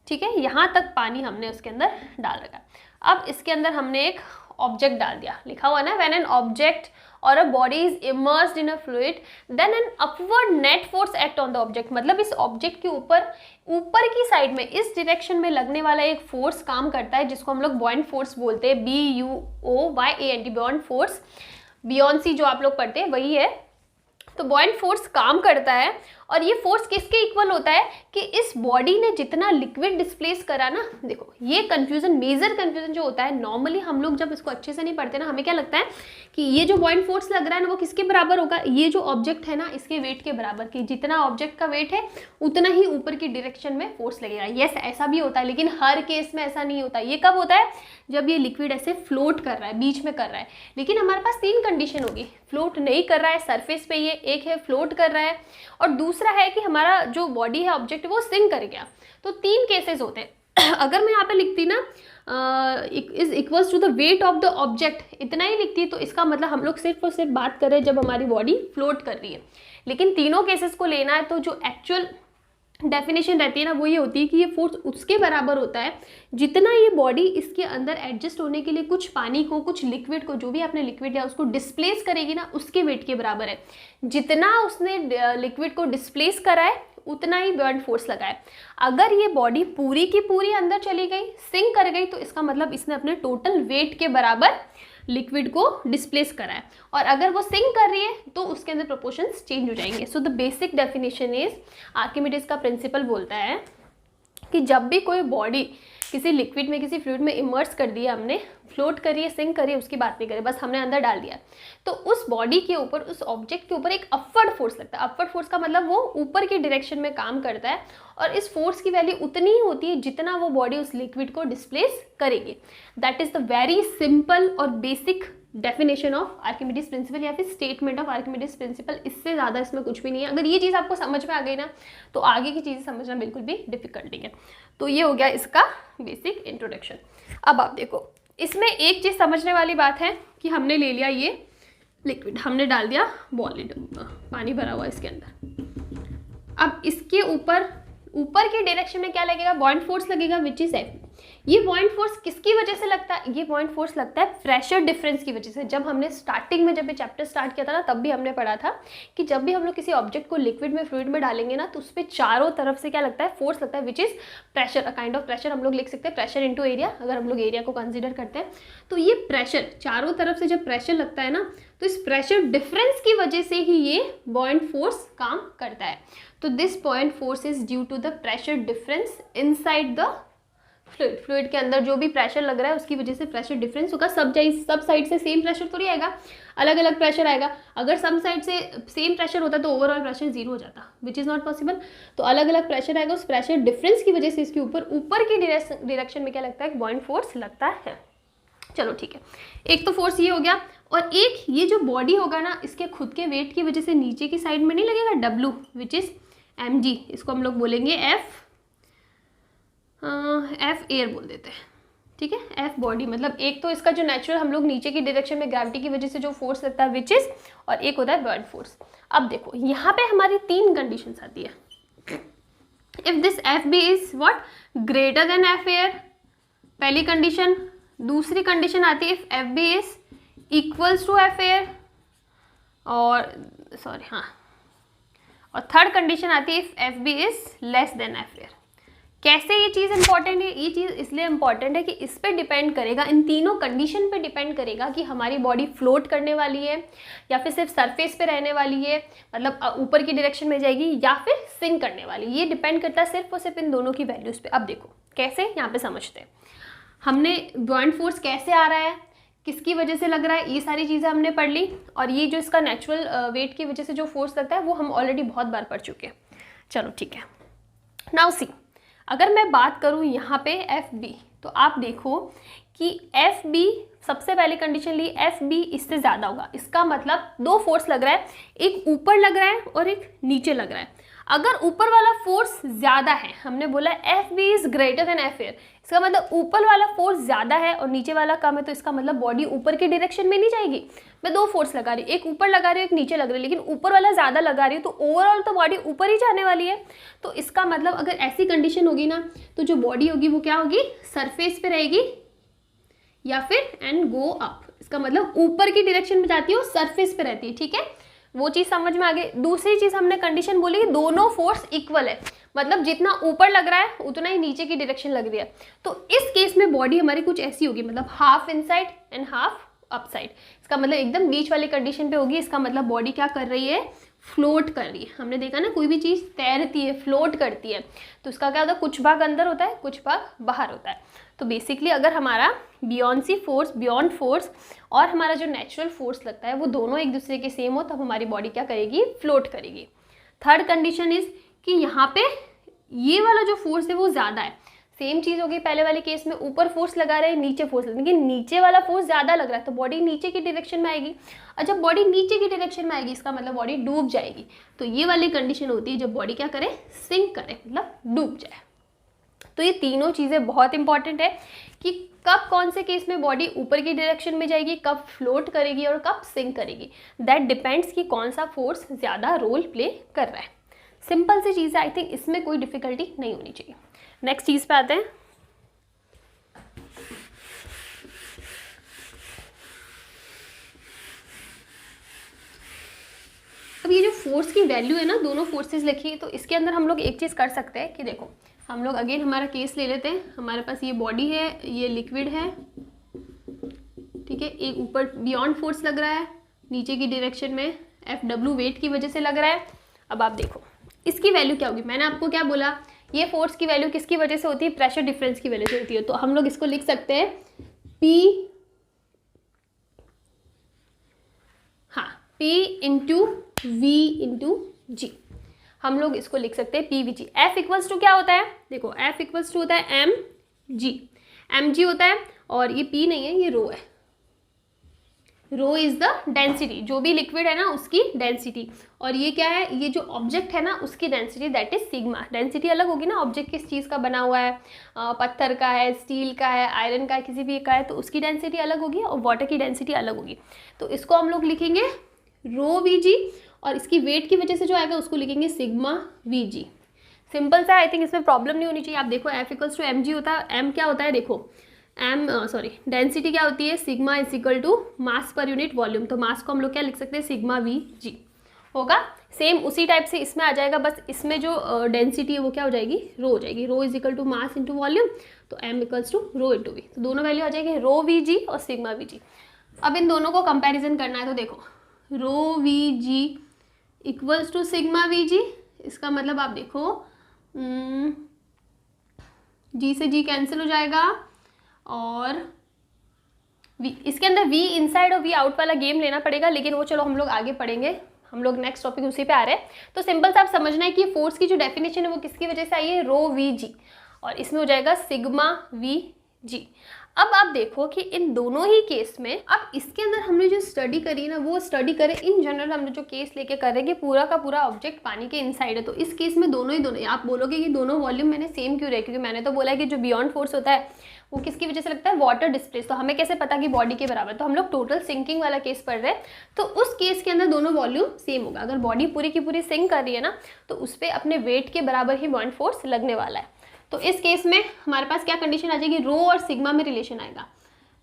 ठीक है, यहाँ तक पानी हमने उसके अंदर डाल रखा. अब इसके अंदर हमने एक ऑब्जेक्ट डाल दिया, लिखा हुआ ना, व्हेन एन ऑब्जेक्ट और a body is immersed in a fluid then an upward net force act on the object. मतलब इस ऑब्जेक्ट के ऊपर की साइड में इस डायरेक्शन में लगने वाला एक फोर्स काम करता है, जिसको हम लोग बॉयंट फोर्स बोलते हैं. BUOYANT, buoyant force. बियॉन्सी जो आप लोग पढ़ते हैं वही है. तो बॉयंट फोर्स काम करता है और ये फोर्स किसके इक्वल होता है कि इस बॉडी ने जितना लिक्विड डिस्प्लेस करा ना. देखो ये कंफ्यूजन, मेजर कंफ्यूजन जो होता है, नॉर्मली हम लोग जब इसको अच्छे से नहीं पढ़ते ना, हमें क्या लगता है कि ये जो बॉयंट फोर्स लग रहा है ना वो किसके बराबर होगा, ये जो ऑब्जेक्ट है ना इसके वेट के बराबर, कि जितना ऑब्जेक्ट का वेट है उतना ही ऊपर की डायरेक्शन में फोर्स लगेगा. यस, ऐसा भी होता है, लेकिन हर केस में ऐसा नहीं होता. ये कब होता है, जब ये लिक्विड ऐसे फ्लोट कर रहा है, बीच में कर रहा है. लेकिन हमारे पास 3 कंडीशन होगी. फ्लोट नहीं कर रहा है, सरफेस पे ये, एक है फ्लोट कर रहा है, और दूसरा है कि हमारा जो बॉडी है, ऑब्जेक्ट, वो सिंक कर गया. तो 3 केसेस होते हैं. अगर मैं यहाँ पे लिखती ना is equals to the weight of the object, इतना ही लिखती, तो इसका मतलब हम लोग सिर्फ और सिर्फ बात कर रहे हैं जब हमारी बॉडी फ्लोट कर रही है. लेकिन तीनों केसेस को लेना है तो जो एक्चुअल डेफिनेशन रहती है ना वो ये होती है कि ये फोर्स उसके बराबर होता है जितना ये बॉडी इसके अंदर एडजस्ट होने के लिए कुछ पानी को, कुछ लिक्विड को, जो भी आपने लिक्विड या उसको डिस्प्लेस करेगी ना, उसके वेट के बराबर है. जितना उसने लिक्विड को डिस्प्लेस करा है उतना ही बॉयंट फोर्स लगा है. अगर ये बॉडी पूरी की पूरी अंदर चली गई, सिंक कर गई, तो इसका मतलब इसने अपने टोटल वेट के बराबर लिक्विड को डिस्प्लेस करा है. और अगर वो सिंक कर रही है तो उसके अंदर प्रोपोर्शंस चेंज हो जाएंगे. So the basic definition is, Archimedes का प्रिंसिपल बोलता है कि जब भी कोई बॉडी किसी लिक्विड में, किसी फ्लूइड में इमर्स कर दिया हमने, फ्लोट करिए, सिंक करिए, उसकी बात नहीं करें, बस हमने अंदर डाल दिया, तो उस बॉडी के ऊपर, उस ऑब्जेक्ट के ऊपर एक अपवर्ड फोर्स लगता है. अपवर्ड फोर्स का मतलब वो ऊपर की डायरेक्शन में काम करता है, और इस फोर्स की वैल्यू उतनी ही होती है जितना वो बॉडी उस लिक्विड को डिस्प्लेस करेगी. That is the very simple और basic definition of Archimedes principle, या फिर स्टेटमेंट ऑफ आर्किमिडीज प्रिंसिपल. इससे ज़्यादा इसमें कुछ भी नहीं है. अगर ये चीज़ आपको समझ में आ गई ना, तो आगे की चीज़ें समझना बिल्कुल भी डिफिकल्ट नहीं है. तो ये हो गया इसका बेसिक इंट्रोडक्शन. अब आप देखो, इसमें एक चीज़ समझने वाली बात है कि हमने ले लिया ये लिक्विड, हमने डाल दिया बॉलिड, पानी भरा हुआ इसके अंदर. अब इसके ऊपर की डायरेक्शन में क्या लगेगा, बॉयंट फोर्स लगेगा, विच इज एफ. ये बॉयंट फोर्स किसकी वजह से लगता है, ये बॉयंट फोर्स लगता है प्रेशर डिफरेंस की वजह से. जब हमने स्टार्टिंग में जब ये चैप्टर स्टार्ट किया था ना, तब भी हमने पढ़ा था कि जब भी हम लोग किसी ऑब्जेक्ट को लिक्विड में, फ्लूइड में डालेंगे ना, तो उस पर चारों तरफ से क्या लगता है, फोर्स लगता है, which is pressure. A kind of pressure हम लोग लिख सकते हैं, प्रेशर इंटू एरिया, अगर हम लोग एरिया को कंसिडर करते हैं. तो ये प्रेशर, चारों तरफ से जब प्रेशर लगता है ना, तो इस प्रेशर डिफरेंस की वजह से ही ये बॉयंट फोर्स काम करता है. तो this buoyant force is due to the pressure difference inside the fluid. Fluid के अंदर जो भी प्रेशर लग रहा है उसकी वजह से प्रेशर डिफरेंस होगा. सब साइड से सेम प्रेशर थोड़ी आएगा, अलग अलग प्रेशर आएगा. अगर सब साइड से सेम प्रेशर होता तो ओवरऑल प्रेशर 0 हो जाता, विच इज़ नॉट पॉसिबल. तो अलग अलग प्रेशर आएगा, उस प्रेशर डिफरेंस की वजह से इसके ऊपर की डायरेक्शन में क्या लगता है, बॉयंट फोर्स लगता है. चलो ठीक है, एक तो फोर्स ये हो गया, और एक ये जो बॉडी होगा ना, इसके खुद के वेट की वजह से नीचे की साइड में नहीं लगेगा W, विच इज mg. इसको हम लोग बोलेंगे F एयर बोल देते हैं. ठीक है, F बॉडी, मतलब एक तो इसका जो नेचुरल हम लोग नीचे की डायरेक्शन में ग्रेविटी की वजह से जो फोर्स लगता है, विच इज, और एक होता है बॉयंट फोर्स. अब देखो यहाँ पे हमारी 3 कंडीशंस आती है. If this FB is what, greater than F air, पहली कंडीशन. दूसरी कंडीशन आती है if FB is equals to F air, और सॉरी हाँ, और थर्ड कंडीशन आती है if FB is less than F air. कैसे ये चीज़ इंपॉर्टेंट है, ये चीज़ इसलिए इंपॉर्टेंट है कि इस पे डिपेंड करेगा, इन तीनों कंडीशन पे डिपेंड करेगा कि हमारी बॉडी फ्लोट करने वाली है या फिर सिर्फ सरफेस पे रहने वाली है, मतलब ऊपर की डायरेक्शन में जाएगी, या फिर सिंक करने वाली. ये डिपेंड करता है सिर्फ और सिर्फ इन दोनों की वैल्यूज़ पे. अब देखो कैसे, यहाँ पे समझते हैं. हमने बॉयंट फोर्स कैसे आ रहा है, किसकी वजह से लग रहा है, ये सारी चीज़ें हमने पढ़ ली. और ये जो इसका नेचुरल वेट की वजह से जो फोर्स लगता है वो हम ऑलरेडी बहुत बार पढ़ चुके हैं. चलो ठीक है. नाउ सी, अगर मैं बात करूँ यहाँ पे एफ बी, तो आप देखो कि एफ बी सबसे पहली कंडीशन ली, एफ बी इससे ज़्यादा होगा। इसका मतलब दो फोर्स लग रहा है, एक ऊपर लग रहा है और एक नीचे लग रहा है। अगर ऊपर वाला फोर्स ज़्यादा है, हमने बोला F B is greater than F air, इसका मतलब ऊपर वाला फोर्स ज़्यादा है और नीचे वाला कम है, तो इसका मतलब बॉडी ऊपर की डायरेक्शन में नहीं जाएगी। मैं दो फोर्स लगा रही हूँ, एक ऊपर लगा रही हूँ एक नीचे लग रही है, लेकिन ऊपर वाला ज़्यादा लगा रही हूँ तो ओवरऑल तो बॉडी ऊपर ही जाने वाली है। तो इसका मतलब अगर ऐसी कंडीशन होगी ना, तो जो बॉडी होगी वो क्या होगी, सरफेस पे रहेगी या फिर एंड गो अप। इसका मतलब ऊपर की डायरेक्शन में जाती है और सरफेस पे रहती है, ठीक है, वो चीज़ समझ में आ गई। दूसरी चीज़ हमने कंडीशन बोली कि दोनों फोर्स इक्वल है, मतलब जितना ऊपर लग रहा है उतना ही नीचे की डायरेक्शन लग रही है। तो इस केस में बॉडी हमारी कुछ ऐसी होगी, मतलब half inside and half upside. इसका मतलब एकदम बीच वाली कंडीशन पे होगी। इसका मतलब बॉडी क्या कर रही है, फ्लोट कर रही है। हमने देखा ना कोई भी चीज़ तैरती है, फ्लोट करती है, तो उसका क्या होता है, कुछ भाग अंदर होता है कुछ भाग बाहर होता है। तो बेसिकली अगर हमारा बियॉन्ड फोर्स और हमारा जो नेचुरल फोर्स लगता है वो दोनों एक दूसरे के सेम हो, तब हमारी बॉडी क्या करेगी, फ्लोट करेगी। थर्ड कंडीशन इज कि यहाँ पे ये वाला जो फोर्स है वो ज़्यादा है। सेम चीज़ होगी पहले वाले केस में, ऊपर फोर्स लगा रहे हैं नीचे फोर्स, लेकिन नीचे वाला फोर्स ज़्यादा लग रहा है तो बॉडी नीचे की डायरेक्शन में आएगी। और जब बॉडी नीचे की डायरेक्शन में आएगी इसका मतलब बॉडी डूब जाएगी। तो ये वाली कंडीशन होती है जब बॉडी क्या करे, सिंक करे, मतलब डूब जाए। तो ये तीनों चीज़ें बहुत इंपॉर्टेंट है कि कब कौन से केस में बॉडी ऊपर की डायरेक्शन में जाएगी, कब फ्लोट करेगी और कब सिंक करेगी। दैट डिपेंड्स कि कौन सा फोर्स ज़्यादा रोल प्ले कर रहा है। सिंपल सी चीज़ है, आई थिंक इसमें कोई डिफिकल्टी नहीं होनी चाहिए। नेक्स्ट चीज़ पे आते हैं। अब ये जो फोर्स की वैल्यू है ना, दोनों फोर्सेस लिखी, तो इसके अंदर हम लोग एक चीज़ कर सकते हैं कि देखो हम लोग अगेन हमारा केस ले लेते हैं। हमारे पास ये बॉडी है, ये लिक्विड है, ठीक है, एक ऊपर बियॉन्ड फोर्स लग रहा है, नीचे की डायरेक्शन में एफ डब्ल्यू वेट की वजह से लग रहा है। अब आप देखो इसकी वैल्यू क्या होगी। मैंने आपको क्या बोला, ये फोर्स की वैल्यू किसकी वजह से होती है, प्रेशर डिफरेंस की वजह से होती है। तो हम लोग इसको लिख सकते हैं P, हाँ, P इंटू V इंटू जी, हम लोग इसको लिख सकते हैं PVG। F इक्वल्स टू क्या होता है, देखो F इक्वल्स टू होता है mg होता है, और ये P नहीं है, ये रो है। रो इज द डेंसिटी, जो भी लिक्विड है ना उसकी डेंसिटी, और ये क्या है, ये जो ऑब्जेक्ट है ना उसकी density, that is sigma. Density अलग होगी ना, ऑब्जेक्ट किस चीज़ का बना हुआ है, पत्थर का है, स्टील का है, आयरन का है, किसी भी का है, तो उसकी डेंसिटी अलग होगी और वाटर की डेंसिटी अलग होगी। तो इसको हम लोग लिखेंगे रो VG, और इसकी वेट की वजह से जो आएगा उसको लिखेंगे सिग्मा VG। सिंपल सा, आई थिंक इसमें प्रॉब्लम नहीं होनी चाहिए। आप देखो F इक्वल्स टू mg होता है, m क्या होता है, देखो डेंसिटी क्या होती है, sigma is equal to mass per unit volume. तो मास को हम लोग क्या लिख सकते हैं, सिग्मा VG होगा। सेम उसी टाइप से इसमें आ जाएगा, बस इसमें जो डेंसिटी है वो क्या हो जाएगी, रो हो जाएगी। Rho is equal to mass into volume, तो m equals to rho into V, तो दोनों वैल्यू आ जाएगी रो VG और सिग्मा VG। अब इन दोनों को कंपेरिजन करना है, तो देखो rho VG equals to sigma VG, इसका मतलब आप देखो G से G कैंसिल हो जाएगा, और V, इसके अंदर V इनसाइड और V आउट वाला गेम लेना पड़ेगा, लेकिन वो चलो हम लोग आगे पढ़ेंगे, हम लोग नेक्स्ट टॉपिक उसी पे आ रहे हैं। तो सिंपल सा आप समझना है कि फोर्स की जो डेफिनेशन है वो किसकी वजह से आई है, रो VG, और इसमें हो जाएगा सिग्मा VG। अब आप देखो कि इन दोनों ही केस में, अब इसके अंदर हमने जो स्टडी करी ना वो स्टडी करें इन जनरल, हमने जो केस लेके कर रहे हैं कि पूरा का पूरा ऑब्जेक्ट पानी के इनसाइड है। तो इस केस में दोनों आप बोलोगे कि दोनों वॉल्यूम मैंने सेम क्यों रहे, क्योंकि मैंने तो बोला है कि जो बियॉन्ड फोर्स होता है वो किसकी वजह से लगता है, वाटर डिस्प्लेस। तो हमें कैसे पता कि बॉडी के बराबर, तो हम लोग टोटल सिंकिंग वाला केस पढ़ रहे हैं, तो उस केस के अंदर दोनों वॉल्यूम सेम होगा। अगर बॉडी पूरी की पूरी सिंक कर रही है ना, तो उस पर अपने वेट के बराबर ही बॉन्ड फोर्स लगने वाला है। तो इस केस में हमारे पास क्या कंडीशन आ जाएगी, रो और सिग्मा में रिलेशन आएगा।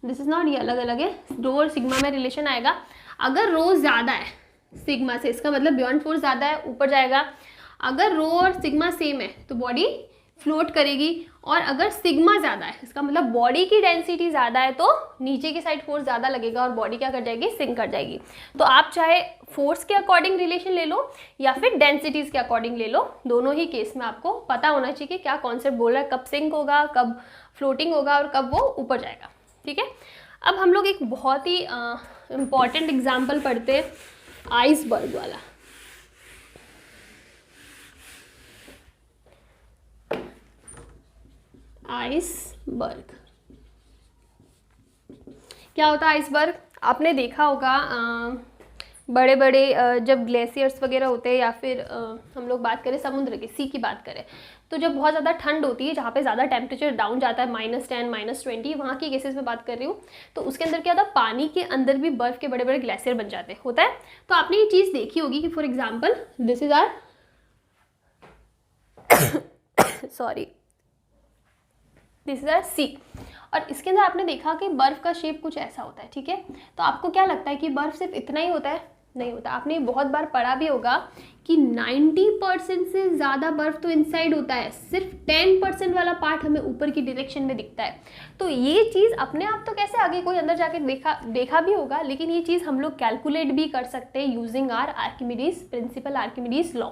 दिस इज नॉट, ये अलग अलग है, रो और सिग्मा में रिलेशन आएगा। अगर रो ज़्यादा है सिग्मा से, इसका मतलब बियॉन्ड फोर्स ज़्यादा है, ऊपर जाएगा। अगर रो और सिग्मा सेम है तो बॉडी फ्लोट करेगी, और अगर सिग्मा ज़्यादा है, इसका मतलब बॉडी की डेंसिटी ज़्यादा है, तो नीचे की साइड फोर्स ज़्यादा लगेगा और बॉडी क्या कर जाएगी, सिंक कर जाएगी। तो आप चाहे फोर्स के अकॉर्डिंग रिलेशन ले लो या फिर डेंसिटीज़ के अकॉर्डिंग ले लो, दोनों ही केस में आपको पता होना चाहिए कि क्या कॉन्सेप्ट बोल रहा है, कब सिंक होगा, कब फ्लोटिंग होगा और कब वो ऊपर जाएगा। ठीक है, अब हम लोग एक बहुत ही इम्पॉर्टेंट एग्जाम्पल पढ़ते हैं, आइसबर्ग वाला। आइसबर्ग। क्या होता है आइसबर्ग? आपने देखा होगा बड़े बड़े जब ग्लेशियर्स वगैरह होते हैं, या फिर हम लोग बात करें समुद्र की, सी की बात करें, तो जब बहुत ज़्यादा ठंड होती है, जहाँ पे ज़्यादा टेम्परेचर डाउन जाता है -10 -20, वहाँ की केसेस में बात कर रही हूँ, तो उसके अंदर क्या होता है, पानी के अंदर भी बर्फ़ के बड़े बड़े ग्लेशियर बन जाते हैं, होता है। तो आपने ये चीज़ देखी होगी कि for example this is R sorry this is R C, और इसके अंदर आपने देखा कि बर्फ़ का शेप कुछ ऐसा होता है, ठीक है। तो आपको क्या लगता है कि बर्फ़ सिर्फ इतना ही होता है? नहीं होता। आपने बहुत बार पढ़ा भी होगा कि 90% से ज़्यादा बर्फ़ तो इनसाइड होता है, सिर्फ 10% वाला पार्ट हमें ऊपर की डायरेक्शन में दिखता है। तो ये चीज़ अपने आप तो कैसे आगे कोई अंदर जाके देखा भी होगा, लेकिन ये चीज़ हम लोग कैलकुलेट भी कर सकते हैं यूजिंग आर आर्किमिडीज प्रिंसिपल, आर्किमिडीज लॉ।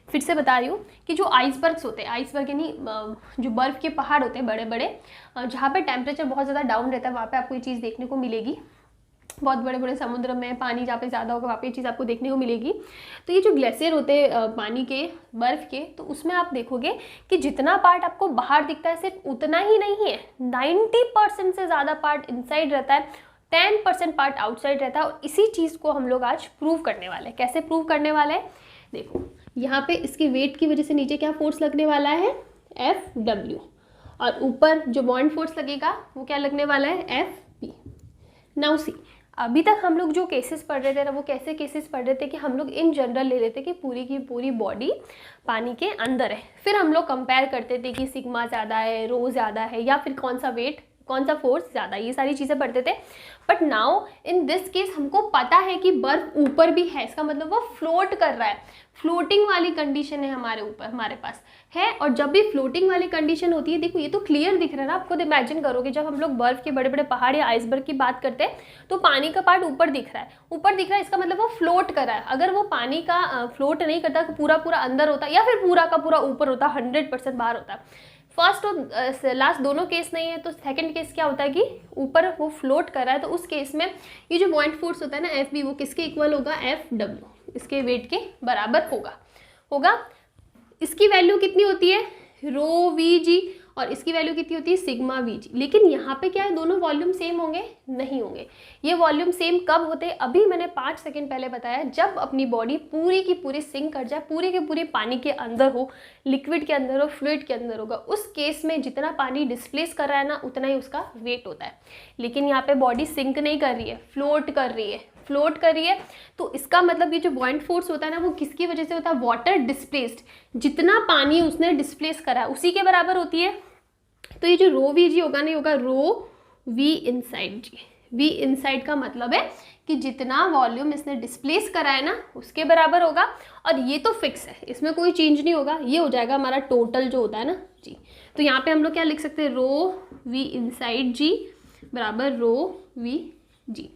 फिर से बता रही हूँ कि जो आइसबर्ग्स होते हैं, आइसबर्ग यानी जो बर्फ़ के पहाड़ होते हैं बड़े बड़े, जहाँ पे टेम्परेचर बहुत ज़्यादा डाउन रहता है, वहाँ पे आपको ये चीज़ देखने को मिलेगी। बहुत बड़े बड़े समुद्र में पानी जहाँ पे ज़्यादा होगा वहाँ पे ये चीज़ आपको देखने को मिलेगी। तो ये जो ग्लेशियर होते हैं पानी के, बर्फ़ के, तो उसमें आप देखोगे कि जितना पार्ट आपको बाहर दिखता है सिर्फ उतना ही नहीं है, 90% से ज़्यादा पार्ट इनसाइड रहता है, 10% पार्ट आउटसाइड रहता है। और इसी चीज़ को हम लोग आज प्रूव करने वाले हैं। कैसे प्रूव करने वाले हैं? देखो, यहाँ पे इसकी वेट की वजह से नीचे क्या फोर्स लगने वाला है? Fw, और ऊपर जो बॉन्ड फोर्स लगेगा वो क्या लगने वाला है? Fp। नाउ सी, अभी तक हम लोग जो केसेस पढ़ रहे थे ना, वो कैसे केसेस पढ़ रहे थे कि हम लोग इन जनरल ले लेते कि पूरी की पूरी बॉडी पानी के अंदर है, फिर हम लोग कंपेयर करते थे कि सिग्मा ज़्यादा है, रो ज़्यादा है, या फिर कौन सा वेट, कौन सा फोर्स ज़्यादा, ये सारी चीज़ें पढ़ते थे। But now in this case हमको पता है कि बर्फ ऊपर भी है, इसका मतलब वो फ्लोट कर रहा है, फ्लोटिंग वाली कंडीशन है हमारे ऊपर, हमारे पास है। और जब भी फ्लोटिंग वाली कंडीशन होती है, देखो ये तो क्लियर दिख रहा है ना, आप खुद इमेजिन करोगे जब हम लोग बर्फ के बड़े बड़े पहाड़ या आइसबर्ग की बात करते हैं तो पानी का पार्ट ऊपर दिख रहा है, ऊपर दिख रहा है, इसका मतलब वो फ्लोट कर रहा है। अगर वो पानी का फ्लोट नहीं करता, पूरा पूरा अंदर होता या फिर पूरा का पूरा ऊपर होता, 100% बाहर होता। फर्स्ट और लास्ट दोनों केस नहीं है, तो सेकंड केस क्या होता है कि ऊपर वो फ्लोट कर रहा है, तो उस केस में ये जो बॉइंट फोर्स होता है ना Fb, वो किसके इक्वल होगा? Fw, इसके वेट के बराबर होगा। इसकी वैल्यू कितनी होती है? रो वी जी, और इसकी वैल्यू कितनी होती है? सिग्मा वी जी। लेकिन यहाँ पे क्या है, दोनों वॉल्यूम सेम होंगे? नहीं होंगे। ये वॉल्यूम सेम कब होते हैं? अभी मैंने 5 सेकंड पहले बताया, जब अपनी बॉडी पूरी की पूरी सिंक कर जाए, पूरे के पूरे पानी के अंदर हो, लिक्विड के अंदर हो, फ्लूइड के अंदर होगा, उस केस में जितना पानी डिस्प्लेस कर रहा है ना, उतना ही उसका वेट होता है। लेकिन यहाँ पे बॉडी सिंक नहीं कर रही है, फ्लोट कर रही है, तो इसका मतलब ये जो बॉइंट फोर्स होता है ना, वो किसकी वजह से होता है? वाटर डिस्प्लेस्ड, जितना पानी उसने डिस्प्लेस करा है उसी के बराबर होती है। तो ये जो रो वी जी होगा, नहीं होगा row V inside G. V inside का मतलब है कि जितना वॉल्यूम इसने डिस्प्लेस करा है ना, उसके बराबर होगा। और ये तो फिक्स है, इसमें कोई चेंज नहीं होगा, ये हो जाएगा हमारा टोटल जो होता है ना जी। तो यहाँ पे हम लोग क्या लिख सकते हैं? रो वी इनसाइड जी बराबर रो वी जी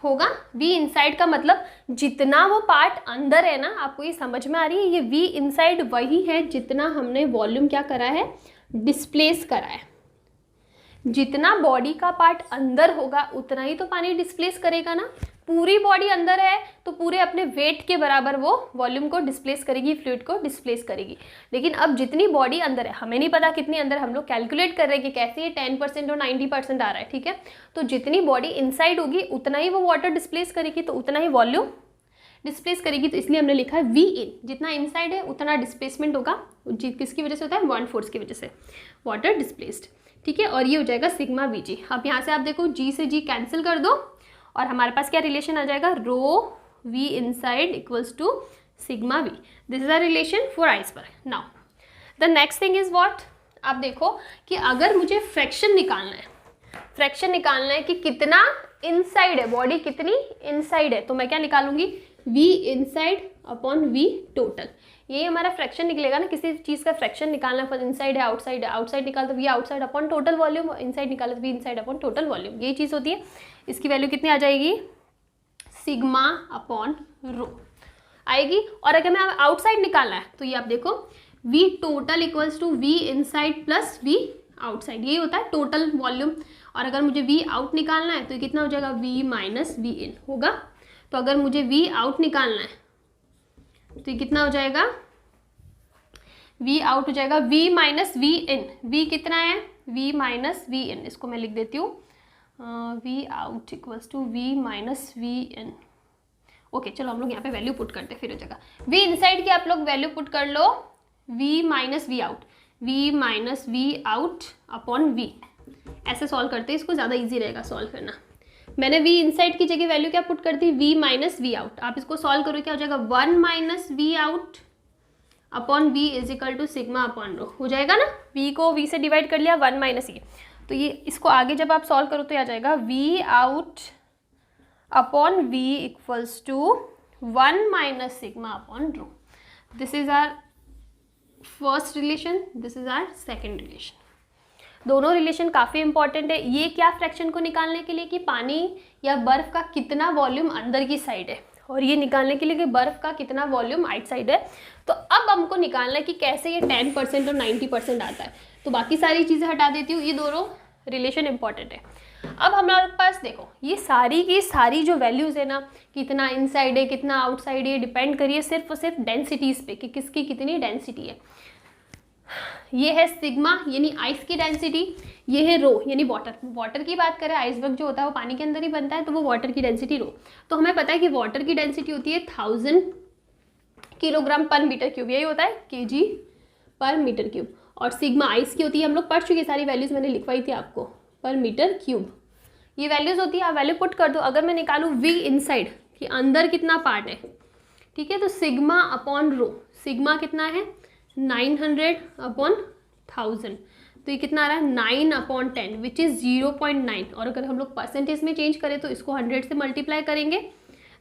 होगा। वी इनसाइड का मतलब जितना वो पार्ट अंदर है ना, आपको ये समझ में आ रही है? ये वी इनसाइड वही है जितना हमने वॉल्यूम क्या करा है? डिस्प्लेस करा है। जितना बॉडी का पार्ट अंदर होगा उतना ही तो पानी डिस्प्लेस करेगा ना। पूरी बॉडी अंदर है तो पूरे अपने वेट के बराबर वो वॉल्यूम को डिस्प्लेस करेगी, फ्लूइड को डिस्प्लेस करेगी। लेकिन अब जितनी बॉडी अंदर है, हमें नहीं पता कितनी अंदर, हम लोग कैलकुलेट कर रहे हैं कि कैसे ये 10% और 90% आ रहा है, ठीक है। तो जितनी बॉडी इनसाइड होगी उतना ही वो वाटर डिस्प्लेस करेगी, तो उतना ही वॉल्यूम डिस्प्लेस करेगी। तो इसलिए हमने लिखा है वी इन, जितना इनसाइड है उतना डिस्प्लेसमेंट होगा। किसकी वजह से होता है? बॉइंट फोर्स की वजह से, वाटर डिस्प्लेस्ड, ठीक है। और ये हो जाएगा सिग्मा वी जी। अब यहाँ से आप देखो, जी से जी कैंसिल कर दो और हमारे पास क्या रिलेशन आ जाएगा? Rho V inside equals to sigma V. This is a relation for iceberg. Now the next thing is what? आप देखो कि अगर मुझे फ्रैक्शन निकालना है कि कितना इनसाइड है, बॉडी कितनी इनसाइड है, तो मैं क्या निकालूंगी? V inside upon V total. यही हमारा फ्रैक्शन निकलेगा ना, किसी चीज़ का फ्रैक्शन निकालना, इनसाइड है आउटसाइड है, आउटसाइड निकाल तो V outside upon total volume, inside निकाला तो V inside upon total volume. यही चीज़ होती है। इसकी वैल्यू कितनी आ जाएगी? सिग्मा अपॉन रो आएगी। और अगर मैं आउटसाइड निकालना है तो ये आप देखो, V total equals to V inside plus V outside, यही होता है टोटल वॉल्यूम। और अगर मुझे वी आउट निकालना है तो ये कितना हो जाएगा? वी माइनस वी इन होगा। तो अगर मुझे वी आउट निकालना है तो ये कितना हो जाएगा? वी आउट हो जाएगा V minus V in. V कितना है, वी माइनस वी इन, इसको मैं लिख देती हूँ, V out equals to V minus V in. Okay चलो हम लोग यहाँ पे वैल्यू पुट करते हैं, फिर हो जाएगा वी इनसाइड की आप लोग वैल्यू पुट कर लो, V minus V out, V minus V out upon V. ऐसे सॉल्व करते हैं, इसको ज़्यादा इजी रहेगा सॉल्व करना। मैंने वी इनसाइड की जगह वैल्यू क्या पुट कर दी, वी माइनस वी आउट। आप इसको सॉल्व करो, क्या हो जाएगा, 1 minus V out upon V is equal to sigma upon rho. हो जाएगा ना, वी को वी से डिवाइड कर लिया, 1 माइनस ये, तो ये इसको आगे जब आप सॉल्व करो तो आ जाएगा V out upon V equals to 1 minus sigma upon rho. This is our first relation, this is our second relation. दोनों रिलेशन काफ़ी इंपॉर्टेंट है। ये क्या फ्रैक्शन को निकालने के लिए कि पानी या बर्फ़ का कितना वॉल्यूम अंदर की साइड है, और ये निकालने के लिए कि बर्फ़ का कितना वॉल्यूम आउटसाइड है। तो अब हमको निकालना है कि कैसे ये 10% और 90% आता है। तो बाकी सारी चीज़ें हटा देती हूँ, ये दोनों रिलेशन इंपॉर्टेंट है। अब हमारे पास देखो ये सारी की सारी जो वैल्यूज़ है ना, कितना इनसाइड है कितना आउटसाइड है, डिपेंड करिए सिर्फ और सिर्फ डेंसिटीज़ पे कि किसकी कितनी डेंसिटी है। ये है सिग्मा यानी आइस की डेंसिटी, ये है रो यानी वाटर की बात करें, आइसबर्ग जो होता है वो पानी के अंदर ही बनता है, तो वो वाटर की डेंसिटी रो। तो हमें पता है कि वाटर की डेंसिटी होती है 1000 किलोग्राम पर मीटर क्यूब, यही होता है केजी पर मीटर क्यूब। और सिग्मा आइस की होती है, हम लोग पढ़ चुके, सारी वैल्यूज़ मैंने लिखवाई थी आपको, पर मीटर क्यूब ये वैल्यूज़ होती है। आप वैल्यू पुट कर दो। अगर मैं निकालूँ वी इनसाइड कि अंदर कितना पार्ट है, ठीक है, तो सिग्मा अपॉन रो, सिग्मा कितना है 900 अपॉन 1000, तो ये कितना आ रहा है 9 अपॉन 10 विच इज़ 0.9। और अगर हम लोग परसेंटेज में चेंज करें तो इसको 100 से मल्टीप्लाई करेंगे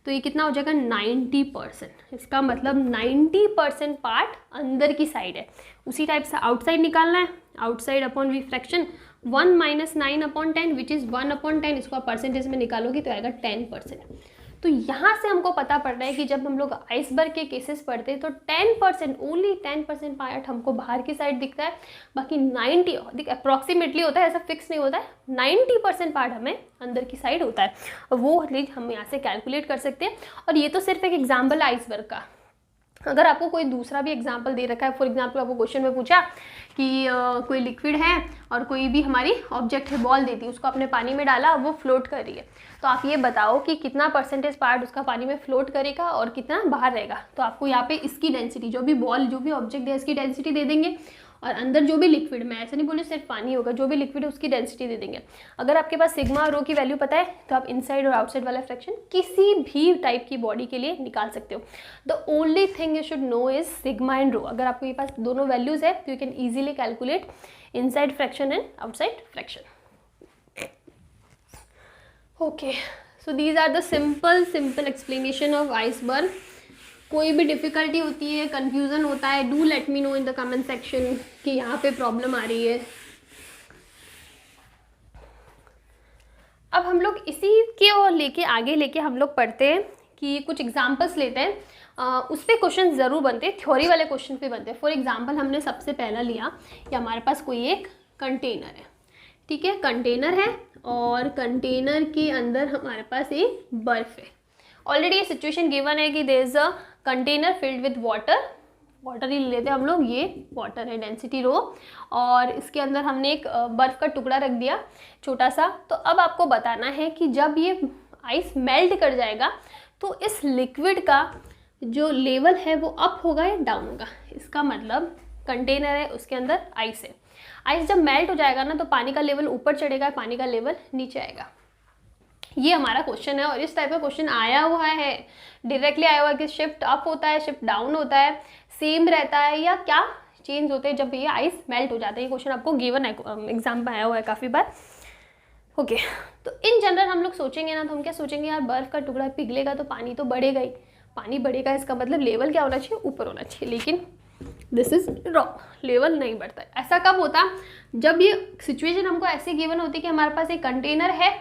तो ये कितना हो जाएगा 90%। इसका मतलब 90% पार्ट अंदर की साइड है। उसी टाइप से आउटसाइड निकालना है, outside upon V fraction 1 minus 9 upon 10 which is 1 upon 10, इसको आप परसेंटेज में निकालोगे तो आएगा 10%। तो यहाँ से हमको पता पड़ रहा है कि जब हम लोग आइसबर्ग के केसेस पढ़ते हैं तो 10%, ओनली 10% पार्ट हमको बाहर की साइड दिखता है, बाकी 90 अप्रॉक्सीमेटली होता है, ऐसा फिक्स नहीं होता है, 90% पार्ट हमें अंदर की साइड होता है। और वो रेंज हम यहाँ से कैलकुलेट कर सकते हैं। और ये तो सिर्फ एक एग्जाम्पल है आइसबर्ग का। अगर आपको कोई दूसरा भी एग्जाम्पल दे रखा है, फॉर एग्जाम्पल आपको क्वेश्चन में पूछा कि कोई लिक्विड है और कोई भी हमारी ऑब्जेक्ट है, बॉल देती, उसको आपने पानी में डाला, वो फ्लोट कर रही है, तो आप ये बताओ कि कितना परसेंटेज पार्ट उसका पानी में फ्लोट करेगा और कितना बाहर रहेगा। तो आपको यहाँ पे इसकी डेंसिटी, जो भी बॉल जो भी ऑब्जेक्ट है इसकी डेंसिटी दे देंगे, और अंदर जो भी लिक्विड, मैं ऐसा नहीं बोलूँ सिर्फ पानी होगा, जो भी लिक्विड है उसकी डेंसिटी दे देंगे। अगर आपके पास सिग्मा और रो की वैल्यू पता है तो आप इनसाइड और आउटसाइड वाला फ्रैक्शन किसी भी टाइप की बॉडी के लिए निकाल सकते हो। The only thing you should know is sigma and rho. अगर आपके पास दोनों वैल्यूज है तो you can easily calculate inside fraction and outside fraction. Okay, so these are the simple explanation of iceberg. कोई भी डिफ़िकल्टी होती है, कन्फ्यूज़न होता है, do let me know in the comment section कि यहाँ पे प्रॉब्लम आ रही है। अब हम लोग इसी के और आगे लेके हम लोग पढ़ते हैं कि कुछ एग्जांपल्स लेते हैं, उस पर क्वेश्चन ज़रूर बनते हैं, थ्योरी वाले क्वेश्चन पे बनते हैं। फॉर एग्जांपल हमने सबसे पहला लिया कि हमारे पास कोई एक कंटेनर है, ठीक है, कंटेनर है और कंटेनर के अंदर हमारे पास एक बर्फ़ है। ऑलरेडी ये सिचुएशन गिवन है कि there is a container filled with water ही लेते हैं हम लोग, ये वाटर है, डेंसिटी रो, और इसके अंदर हमने एक बर्फ़ का टुकड़ा रख दिया छोटा सा। तो अब आपको बताना है कि जब ये आइस मेल्ट कर जाएगा तो इस लिक्विड का जो लेवल है वो अप होगा या डाउन होगा। इसका मतलब कंटेनर है, उसके अंदर आइस है, आइस जब मेल्ट हो जाएगा ना तो पानी का लेवल ऊपर चढ़ेगा, पानी का लेवल नीचे आएगा। ये हमारा क्वेश्चन है और इस टाइप का क्वेश्चन आया हुआ है, डायरेक्टली आया हुआ है कि शिफ्ट अप होता है, शिफ्ट डाउन होता है, सेम रहता है या क्या चेंज होते हैं जब ये आइस मेल्ट हो जाता है। ये क्वेश्चन आपको गिवन है, एग्जाम में आया हुआ है काफ़ी बार। ओके, तो इन जनरल हम लोग सोचेंगे ना तो हम क्या सोचेंगे, यार बर्फ़ का टुकड़ा पिघलेगा तो पानी तो बढ़ेगा ही, पानी बढ़ेगा इसका मतलब लेवल क्या होना चाहिए, ऊपर होना चाहिए। लेकिन दिस इज रॉन्ग, लेवल नहीं बढ़ता है। ऐसा कब होता, जब ये सिचुएशन हमको ऐसे गिवन होती है कि हमारे पास एक कंटेनर है,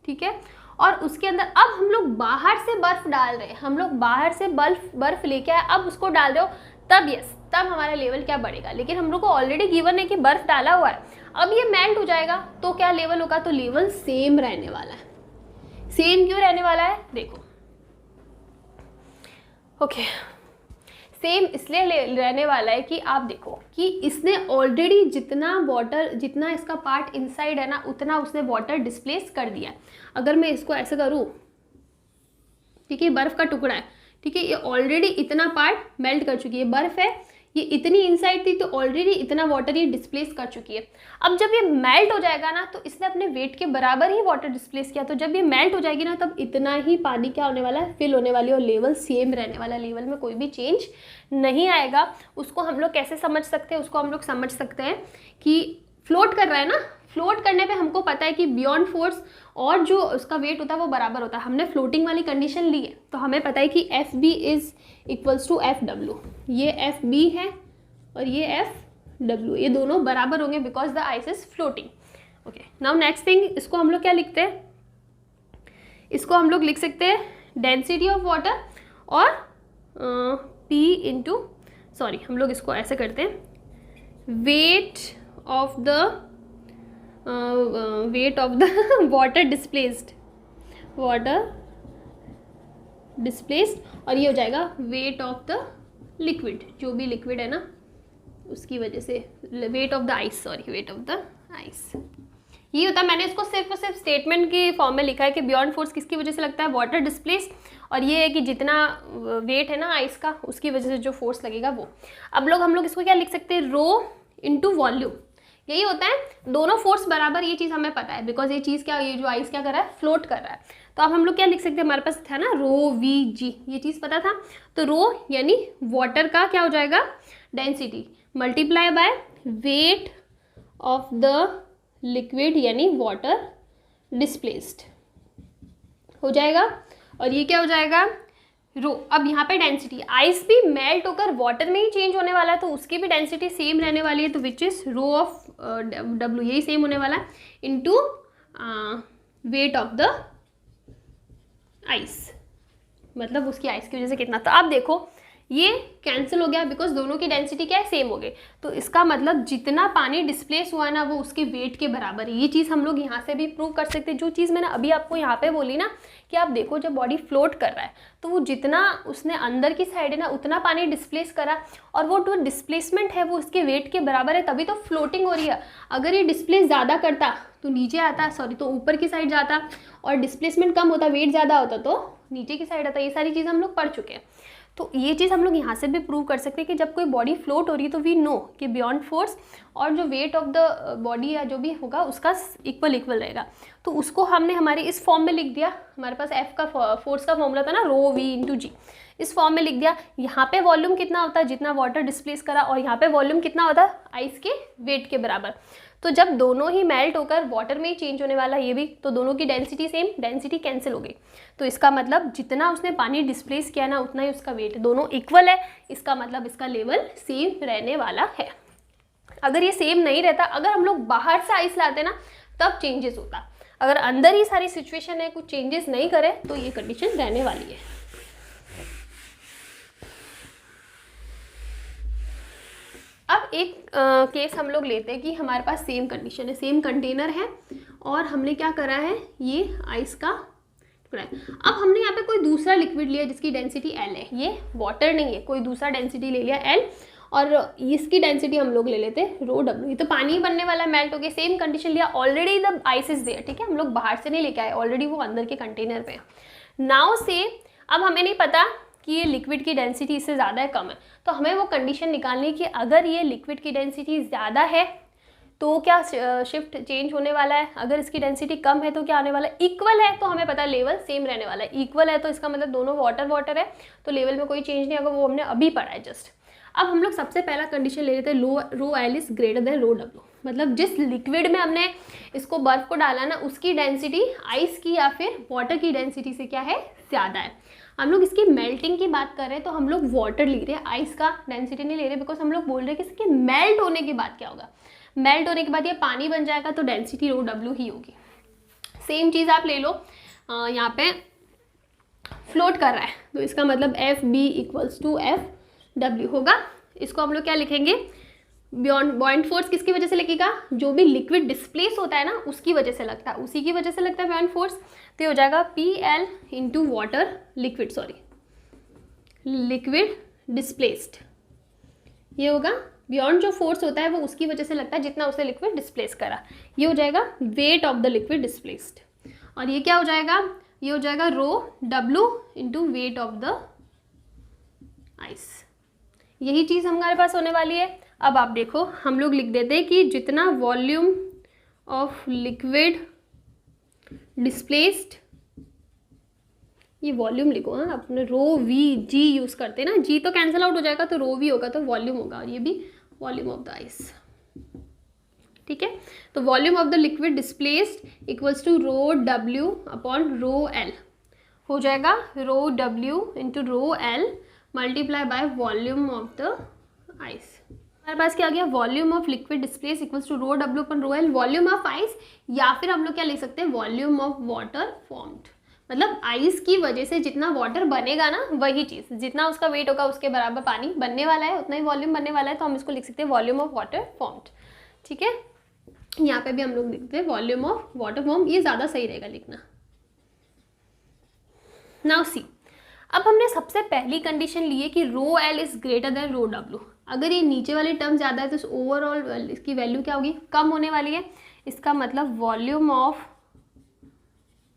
ठीक है, और उसके अंदर अब हम लोग बाहर से बर्फ़ डाल रहे हैं, हम लोग बाहर से बर्फ़ लेके आए, अब उसको डाल रहे हो, तब यस, तब हमारा लेवल क्या बढ़ेगा। लेकिन हम लोग को ऑलरेडी गिवन है कि बर्फ़ डाला हुआ है, अब ये मेल्ट हो जाएगा तो क्या लेवल होगा, तो लेवल सेम रहने वाला है। सेम क्यों रहने वाला है, देखो, ओके, सेम इसलिए रहने वाला है कि आप देखो कि इसने ऑलरेडी जितना वाटर, जितना इसका पार्ट इनसाइड है ना, उतना उसने वाटर डिस्प्लेस कर दिया। अगर मैं इसको ऐसे करूँ, ठीक है, बर्फ़ का टुकड़ा है, ठीक है, ये ऑलरेडी इतना पार्ट मेल्ट कर चुकी है, बर्फ़ है, ये इतनी इनसाइड थी तो ऑलरेडी इतना वाटर ये डिस्प्लेस कर चुकी है। अब जब ये मेल्ट हो जाएगा ना, तो इसने अपने वेट के बराबर ही वाटर डिस्प्लेस किया, तो जब ये मेल्ट हो जाएगी ना, तब इतना ही पानी क्या होने वाला है, फिल होने वाली, और लेवल सेम रहने वाला, लेवल में कोई भी चेंज नहीं आएगा। उसको हम लोग कैसे समझ सकते हैं, उसको हम लोग समझ सकते हैं कि फ्लोट कर रहा है ना, फ्लोट करने पे हमको पता है कि बियॉन्ड फोर्स और जो उसका वेट होता है वो बराबर होता है। हमने फ्लोटिंग वाली कंडीशन ली है, तो हमें पता है कि F B is equals to F W. ये एफ बी है और ये एफ डब्ल्यू, ये दोनों बराबर होंगे because the ice is floating. Okay, now next thing, इसको हम लोग क्या लिखते हैं, इसको हम लोग लिख सकते हैं डेंसिटी ऑफ वाटर और पी इंटू, सॉरी हम लोग इसको ऐसे करते हैं, wait of the water displaced, और ये हो जाएगा वेट ऑफ द लिक्विड, जो भी लिक्विड है ना उसकी वजह से, wait of the ice, sorry wait of the ice, ये होता है। मैंने इसको सिर्फ और सिर्फ स्टेटमेंट के फॉर्म में लिखा है कि बियॉन्ड फोर्स किसकी वजह से लगता है, वाटर डिस्प्लेस, और ये है कि जितना वेट है ना आइस का, उसकी वजह से जो फोर्स लगेगा वो। अब हम लोग इसको क्या लिख सकते हैं, रो इंटू वॉल्यूम, यही होता है, दोनों फोर्स बराबर, ये चीज़ हमें पता है बिकॉज ये चीज़ क्या, ये जो आइस क्या कर रहा है, फ्लोट कर रहा है। तो अब हम लोग क्या लिख सकते हैं, हमारे पास था ना रो वी जी, ये चीज़ पता था, तो रो यानी वाटर का क्या हो जाएगा, density multiply by weight of the liquid यानी वाटर डिस्प्लेस्ड हो जाएगा, और ये क्या हो जाएगा, रो। अब यहाँ पे डेंसिटी, आइस भी मेल्ट होकर वाटर में ही चेंज होने वाला है, तो उसकी भी डेंसिटी सेम रहने वाली है, तो which is rho of W, यही सेम होने वाला है, into weight of the ice, मतलब उसकी आइस की वजह से कितना। तो आप देखो ये कैंसिल हो गया बिकॉज दोनों की डेंसिटी क्या है, सेम हो गई, तो इसका मतलब जितना पानी डिस्प्लेस हुआ ना वो उसके वेट के बराबर है। ये चीज़ हम लोग यहाँ से भी प्रूव कर सकते हैं। जो चीज़ मैंने अभी आपको यहाँ पे बोली ना कि आप देखो जब बॉडी फ्लोट कर रहा है तो वो जितना उसने अंदर की साइड है ना उतना पानी डिस्प्लेस करा, और वो जो डिस्प्लेसमेंट है वो उसके वेट के बराबर है, तभी तो फ्लोटिंग हो रही है। अगर ये डिस्प्लेस ज़्यादा करता तो नीचे आता, सॉरी तो ऊपर की साइड जाता, और डिस्प्लेसमेंट कम होता, वेट ज़्यादा होता तो नीचे की साइड आता। ये सारी चीज़ हम लोग पढ़ चुके हैं। तो ये चीज़ हम लोग यहाँ से भी प्रूव कर सकते हैं कि जब कोई बॉडी फ्लोट हो रही है तो वी नो कि बियॉन्ड फोर्स और जो वेट ऑफ द बॉडी या जो भी होगा उसका इक्वल रहेगा। तो उसको हमने हमारे इस फॉर्म में लिख दिया। हमारे पास एफ का फोर्स का फॉर्मूला था ना, रो वी इंटू जी, इस फॉर्म में लिख दिया। यहाँ पे वॉल्यूम कितना होता है, जितना वाटर डिस्प्लेस करा, और यहाँ पे वॉल्यूम कितना होता है, आइस के वेट के बराबर। तो जब दोनों ही मेल्ट होकर वाटर में ही चेंज होने वाला है ये भी, तो दोनों की डेंसिटी सेम, डेंसिटी कैंसिल हो गई। तो इसका मतलब जितना उसने पानी डिस्प्लेस किया ना उतना ही उसका वेट, दोनों इक्वल है, इसका मतलब इसका लेवल सेम रहने वाला है। अगर ये सेम नहीं रहता, अगर हम लोग बाहर से आइस लाते ना तब चेंजेस होता, अगर अंदर ही सारी सिचुएशन है कुछ चेंजेस नहीं करे तो ये कंडीशन रहने वाली है। अब एक केस हम लोग लेते हैं कि हमारे पास सेम कंडीशन है, सेम कंटेनर है और हमने क्या करा है, ये आइस का टुकड़ा है। अब हमने यहाँ पे कोई दूसरा लिक्विड लिया जिसकी डेंसिटी एल है, ये वाटर नहीं है, कोई दूसरा डेंसिटी ले लिया एल, और इसकी डेंसिटी हम लोग ले लेते हैं रो डब्ल्यू। ये तो पानी बनने वाला है, मेल्ट हो गया, सेम कंडीशन लिया, already the ice is there, ठीक है, हम लोग बाहर से नहीं लेके आए, ऑलरेडी वो अंदर के कंटेनर पे है। नाउ से अब हमें नहीं पता कि ये लिक्विड की डेंसिटी इससे ज़्यादा है कम है, तो हमें वो कंडीशन निकालनी है कि अगर ये लिक्विड की डेंसिटी ज़्यादा है तो क्या शिफ्ट चेंज होने वाला है, अगर इसकी डेंसिटी कम है तो क्या आने वाला है, इक्वल है तो हमें पता है लेवल सेम रहने वाला है। इक्वल है तो इसका मतलब दोनों वाटर वाटर है तो लेवल में कोई चेंज नहीं होगा, वो हमने अभी पढ़ा है जस्ट। अब हम लोग सबसे पहला कंडीशन ले लेते हैं, rho L is greater than rho W, मतलब जिस लिक्विड में हमने इसको बर्फ को डाला ना उसकी डेंसिटी आइस की या फिर वाटर की डेंसिटी से क्या है, ज़्यादा है। हम लोग इसकी मेल्टिंग की बात कर रहे हैं तो हम लोग वाटर ले रहे हैं, आइस का डेंसिटी नहीं ले रहे, बिकॉज हम लोग बोल रहे हैं कि इसके मेल्ट होने के बाद क्या होगा, मेल्ट होने के बाद ये पानी बन जाएगा तो डेंसिटी रो डब्ल्यू ही होगी। सेम चीज़ आप ले लो, यहाँ पे फ्लोट कर रहा है तो इसका मतलब F B equals to F W होगा। इसको हम लोग क्या लिखेंगे, बॉइंट फोर्स किसकी वजह से लगेगा, जो भी लिक्विड डिस्प्लेस होता है ना उसकी वजह से लगता है, उसी की वजह से लगता है बॉइंट फोर्स। तो हो जाएगा P L into water liquid, sorry liquid displaced, ये होगा बियॉन्ड जो फोर्स होता है वो उसकी वजह से लगता है जितना उसे लिक्विड डिस्प्लेस करा, ये हो जाएगा wait of the liquid displaced. और ये क्या हो जाएगा, ये हो जाएगा rho W into weight of the ice. यही चीज़ हमारे पास होने वाली है। अब आप देखो हम लोग लिख देते हैं कि जितना वॉल्यूम ऑफ लिक्विड डिस्प्लेस्ड, ये वॉल्यूम लिखो, हाँ अपने रो वी जी यूज़ करते हैं ना, जी तो कैंसिल आउट हो जाएगा तो रो वी होगा तो वॉल्यूम होगा, और ये भी वॉल्यूम ऑफ द आइस। ठीक है, तो volume of the liquid displaced equals to rho W upon rho L हो जाएगा, rho W into rho L multiply by volume of the ice. हमारे पास क्या आ गया, volume of liquid displace equals to rho W upon rho L volume of ice, या फिर हम लोग क्या लिख सकते हैं वॉल्यूम ऑफ वाटर फॉर्म्ड, मतलब आइस की वजह से जितना वाटर बनेगा ना वही चीज़, जितना उसका वेट होगा उसके बराबर पानी बनने वाला है, उतना ही वॉल्यूम बनने वाला है, तो हम इसको लिख सकते हैं वॉल्यूम ऑफ वाटर फॉर्म्ड। ठीक है, यहाँ पे भी हम लोग लिखते हैं वॉल्यूम ऑफ वाटर फॉर्म, ये ज़्यादा सही रहेगा लिखना। नाउ सी, अब हमने सबसे पहली कंडीशन ली है कि rho L is greater than rho W। अगर ये नीचे वाली टर्म ज़्यादा है तो ओवरऑल इसकी वैल्यू क्या होगी, कम होने वाली है। इसका मतलब volume of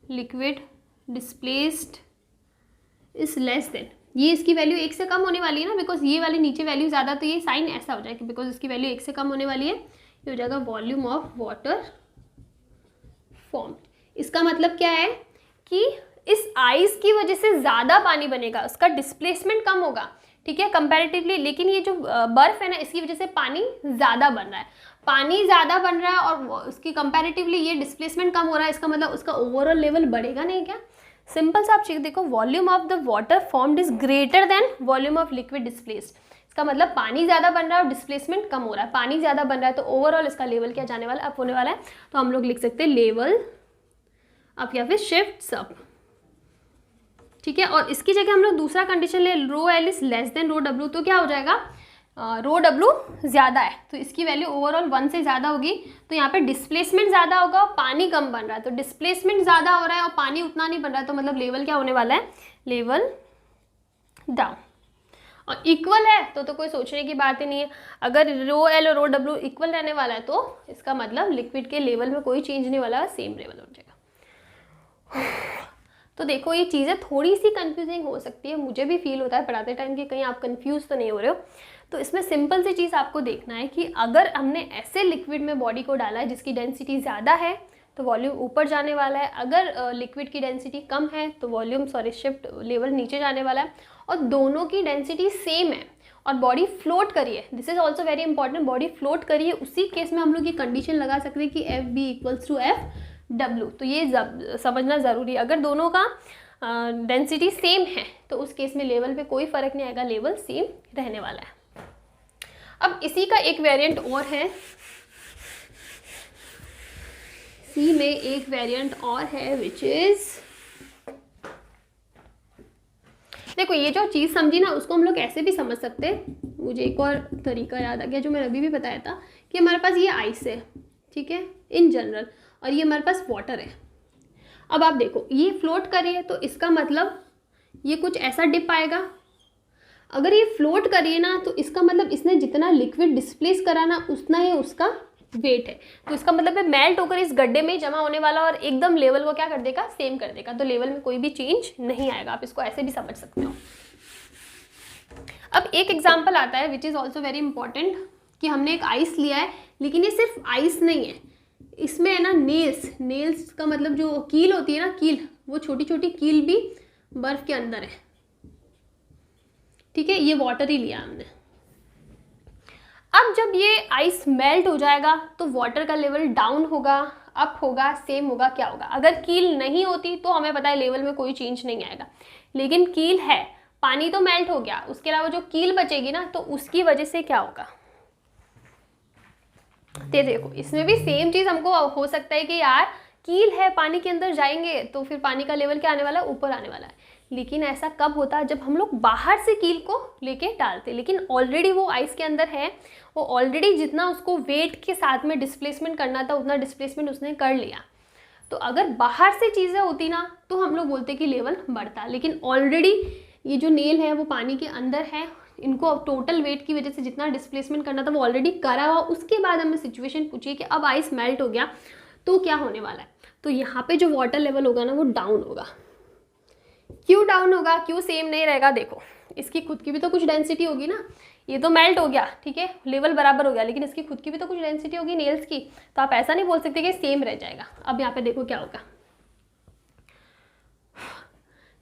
liquid displaced is less then, ये इसकी वैल्यू 1 से कम होने वाली है ना, बिकॉज ये वाली नीचे वैल्यू ज़्यादा, तो ये साइन ऐसा हो जाएगा बिकॉज इसकी वैल्यू 1 से कम होने वाली है, ये हो जाएगा वॉल्यूम ऑफ वाटर फॉर्म्ड। इसका मतलब क्या है कि इस आइस की वजह से ज़्यादा पानी बनेगा, उसका डिस्प्लेसमेंट कम होगा, ठीक है कंपैरेटिवली, लेकिन ये जो बर्फ़ है ना इसकी वजह से पानी ज़्यादा बन रहा है, पानी ज़्यादा बन रहा है और उसकी कंपैरेटिवली ये डिस्प्लेसमेंट कम हो रहा है, इसका मतलब उसका ओवरऑल लेवल बढ़ेगा नहीं क्या। सिंपल सा आप चेक देखो, volume of the water formed is greater then volume of liquid displaced, इसका मतलब पानी ज़्यादा बन रहा है और डिस्प्लेसमेंट कम हो रहा है, पानी ज़्यादा बन रहा है तो ओवरऑल इसका लेवल क्या जाने वाला है, अप होने वाला है, तो हम लोग लिख सकते हैं लेवल अप या फिर शिफ्ट्स अप। ठीक है, और इसकी जगह हम लोग दूसरा कंडीशन ले, rho L is less than rho W, तो क्या हो जाएगा, रो W ज़्यादा है तो इसकी वैल्यू ओवरऑल 1 से ज़्यादा होगी, तो यहाँ पे डिस्प्लेसमेंट ज़्यादा होगा और पानी कम बन रहा है, तो डिस्प्लेसमेंट ज़्यादा हो रहा है और पानी उतना नहीं बन रहा है, तो मतलब लेवल क्या होने वाला है, लेवल डाउन। और इक्वल है तो कोई सोचने की बात ही नहीं है, अगर रो L और रो W इक्वल रहने वाला है तो इसका मतलब लिक्विड के लेवल में कोई चेंज नहीं वाला, सेम लेवल हो जाएगा। तो देखो ये चीज़ें थोड़ी सी कंफ्यूजिंग हो सकती है, मुझे भी फील होता है पढ़ाते टाइम कि कहीं आप कंफ्यूज तो नहीं हो रहे हो, तो इसमें सिंपल सी चीज़ आपको देखना है कि अगर हमने ऐसे लिक्विड में बॉडी को डाला है जिसकी डेंसिटी ज़्यादा है तो वॉल्यूम ऊपर जाने वाला है, अगर लिक्विड की डेंसिटी कम है तो वॉल्यूम शिफ्ट लेवल नीचे जाने वाला है, और दोनों की डेंसिटी सेम है और बॉडी फ्लोट करी है, this is also very important, body float करी है, उसी केस में हम लोग ये कंडीशन लगा सकते हैं कि FB इक्वल्स टू FW, तो ये समझना ज़रूरी है, अगर दोनों का डेंसिटी सेम है तो उस केस में लेवल पे कोई फ़र्क नहीं आएगा, लेवल सेम रहने वाला है। अब इसी का एक वेरिएंट और है, सी में एक वेरिएंट और है विच इज, देखो ये जो चीज़ समझी ना उसको हम लोग ऐसे भी समझ सकते हैं, मुझे एक और तरीका याद आ गया जो मैंने अभी भी बताया था कि हमारे पास ये आइस है, ठीक है इन जनरल, और ये हमारे पास वाटर है। अब आप देखो ये फ्लोट कर रही है तो इसका मतलब ये कुछ ऐसा डिप आएगा, अगर ये फ्लोट करिए ना तो इसका मतलब इसने जितना लिक्विड डिस्प्लेस करा ना उतना ही उसका वेट है, तो इसका मतलब है मेल्ट होकर इस गड्ढे में जमा होने वाला और एकदम लेवल को क्या कर देगा, सेम कर देगा, तो लेवल में कोई भी चेंज नहीं आएगा, आप इसको ऐसे भी समझ सकते हो। अब एक एग्जांपल आता है which is also very important, कि हमने एक आइस लिया है लेकिन ये सिर्फ आइस नहीं है, इसमें है ना नेल्स का मतलब जो कील होती है ना, कील, वो छोटी छोटी कील भी बर्फ़ के अंदर है, ठीक है ये वाटर ही लिया हमने। अब जब ये आइस मेल्ट हो जाएगा तो वाटर का लेवल डाउन होगा, अप होगा, सेम होगा, क्या होगा, अगर कील नहीं होती तो हमें पता है लेवल में कोई चेंज नहीं आएगा, लेकिन कील है, पानी तो मेल्ट हो गया, उसके अलावा जो कील बचेगी ना तो उसकी वजह से क्या होगा, तो देखो इसमें भी सेम चीज़ हमको हो सकता है कि यार कील है, पानी के अंदर जाएंगे तो फिर पानी का लेवल क्या आने वाला है, ऊपर आने वाला है, लेकिन ऐसा कब होता है, जब हम लोग बाहर से कील को लेके डालते, लेकिन ऑलरेडी वो आइस के अंदर है, वो ऑलरेडी जितना उसको वेट के साथ में डिस्प्लेसमेंट करना था उतना डिस्प्लेसमेंट उसने कर लिया, तो अगर बाहर से चीज़ें होती ना तो हम लोग बोलते कि लेवल बढ़ता, लेकिन ऑलरेडी ये जो नेल है वो पानी के अंदर है, इनको अब टोटल वेट की वजह से जितना डिस्प्लेसमेंट करना था वो ऑलरेडी करा हुआ, उसके बाद हमें सिचुएशन पूछिए कि अब आइस मेल्ट हो गया तो क्या होने वाला है। तो यहाँ पे जो वाटर लेवल होगा ना वो डाउन होगा। क्यों डाउन होगा, क्यों सेम नहीं रहेगा, देखो इसकी खुद की भी तो कुछ डेंसिटी होगी ना, ये तो मेल्ट हो गया, ठीक है, लेवल बराबर हो गया, लेकिन इसकी खुद की भी तो कुछ डेंसिटी होगी नेल्स की, तो आप ऐसा नहीं बोल सकते कि सेम रह जाएगा। अब यहाँ पे देखो क्या होगा,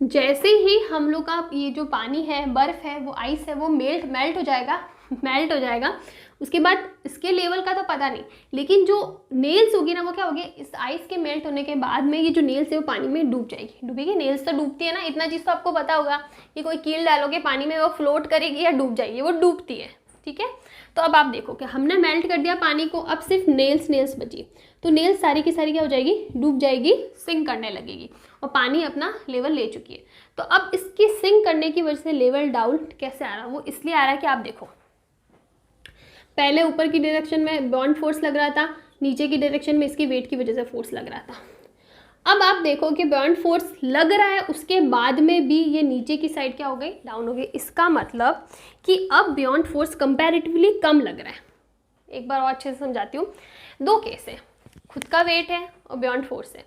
जैसे ही हम लोग का ये जो पानी है, बर्फ है, वो आइस है, वो मेल्ट हो जाएगा, मेल्ट हो जाएगा। उसके बाद इसके लेवल का तो पता नहीं, लेकिन जो नेल्स होगी ना वो क्या होगी, इस आइस के मेल्ट होने के बाद में ये जो नेल्स है वो पानी में डूब जाएगी। डूबेगी, नेल्स तो डूबती है ना, इतना चीज़ तो आपको पता होगा कि कोई कील डालोगे पानी में वो फ्लोट करेगी या डूब जाएगी, वो डूबती है, ठीक है। तो अब आप देखो कि हमने मेल्ट कर दिया पानी को, अब सिर्फ नेल्स बची, तो नेल्स सारी की सारी क्या हो जाएगी, डूब जाएगी, सिंक करने लगेगी, और पानी अपना लेवल ले चुकी है। तो अब इसकी सिंक करने की वजह से लेवल डाउन कैसे आ रहा है, वो इसलिए आ रहा है कि आप देखो पहले ऊपर की डायरेक्शन में बॉन्ड फोर्स लग रहा था, नीचे की डायरेक्शन में इसकी वेट की वजह से फोर्स लग रहा था। अब आप देखो कि बॉन्ड फोर्स लग रहा है, उसके बाद में भी ये नीचे की साइड क्या हो गई, डाउन हो गई। इसका मतलब कि अब बॉन्ड फोर्स कंपैरेटिवली कम लग रहा है। एक बार और अच्छे से समझाती हूँ, दो केस है, खुद का वेट है और बॉन्ड फोर्स है।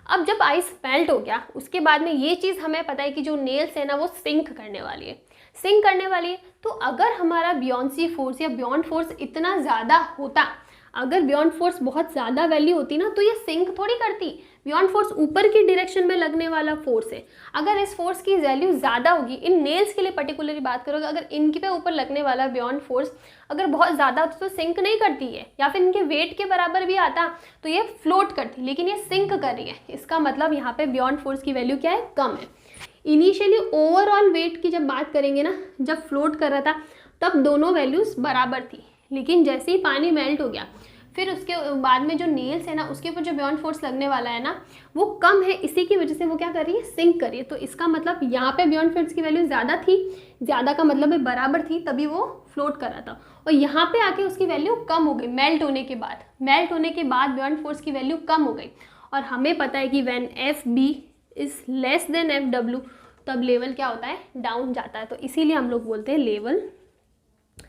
अब जब आइस मेल्ट हो गया उसके बाद में ये चीज़ हमें पता है कि जो नेल्स है ना वो सिंक करने वाली है, सिंक करने वाली है। तो अगर हमारा बियॉन्सी फोर्स या बॉन्ड फोर्स इतना ज़्यादा होता, अगर बॉन्ड फोर्स बहुत ज़्यादा वैल्यू होती ना तो ये सिंक थोड़ी करती। बॉन्ड फोर्स ऊपर की डायरेक्शन में लगने वाला फोर्स है, अगर इस फोर्स की वैल्यू ज़्यादा होगी, इन नेल्स के लिए पर्टिकुलरली बात करोगे, अगर इनके पे ऊपर लगने वाला बॉन्ड फोर्स अगर बहुत ज़्यादा होता तो सिंक नहीं करती है, या फिर इनके वेट के बराबर भी आता तो ये फ्लोट करती, लेकिन ये सिंक कर रही है। इसका मतलब यहाँ पे बॉन्ड फोर्स की वैल्यू क्या है, कम है। इनिशियली ओवरऑल वेट की जब बात करेंगे ना, जब फ्लोट कर रहा था तब दोनों वैल्यूज़ बराबर थी, लेकिन जैसे ही पानी मेल्ट हो गया फिर उसके बाद में जो नेल्स है ना उसके ऊपर जो बॉन्ड फोर्स लगने वाला है ना वो कम है, इसी की वजह से वो क्या कर रही है, सिंक कर रही है। तो इसका मतलब यहाँ पे बॉन्ड फोर्स की वैल्यू ज़्यादा थी, ज़्यादा का मतलब है बराबर थी, तभी वो फ्लोट कर रहा था, और यहाँ पे आके उसकी वैल्यू कम हो गई मेल्ट होने के बाद। मेल्ट होने के बाद बॉन्ड फोर्स की वैल्यू कम हो गई, और हमें पता है कि when F B is less than F W तब लेवल क्या होता है, डाउन जाता है। तो इसीलिए हम लोग बोलते हैं लेवल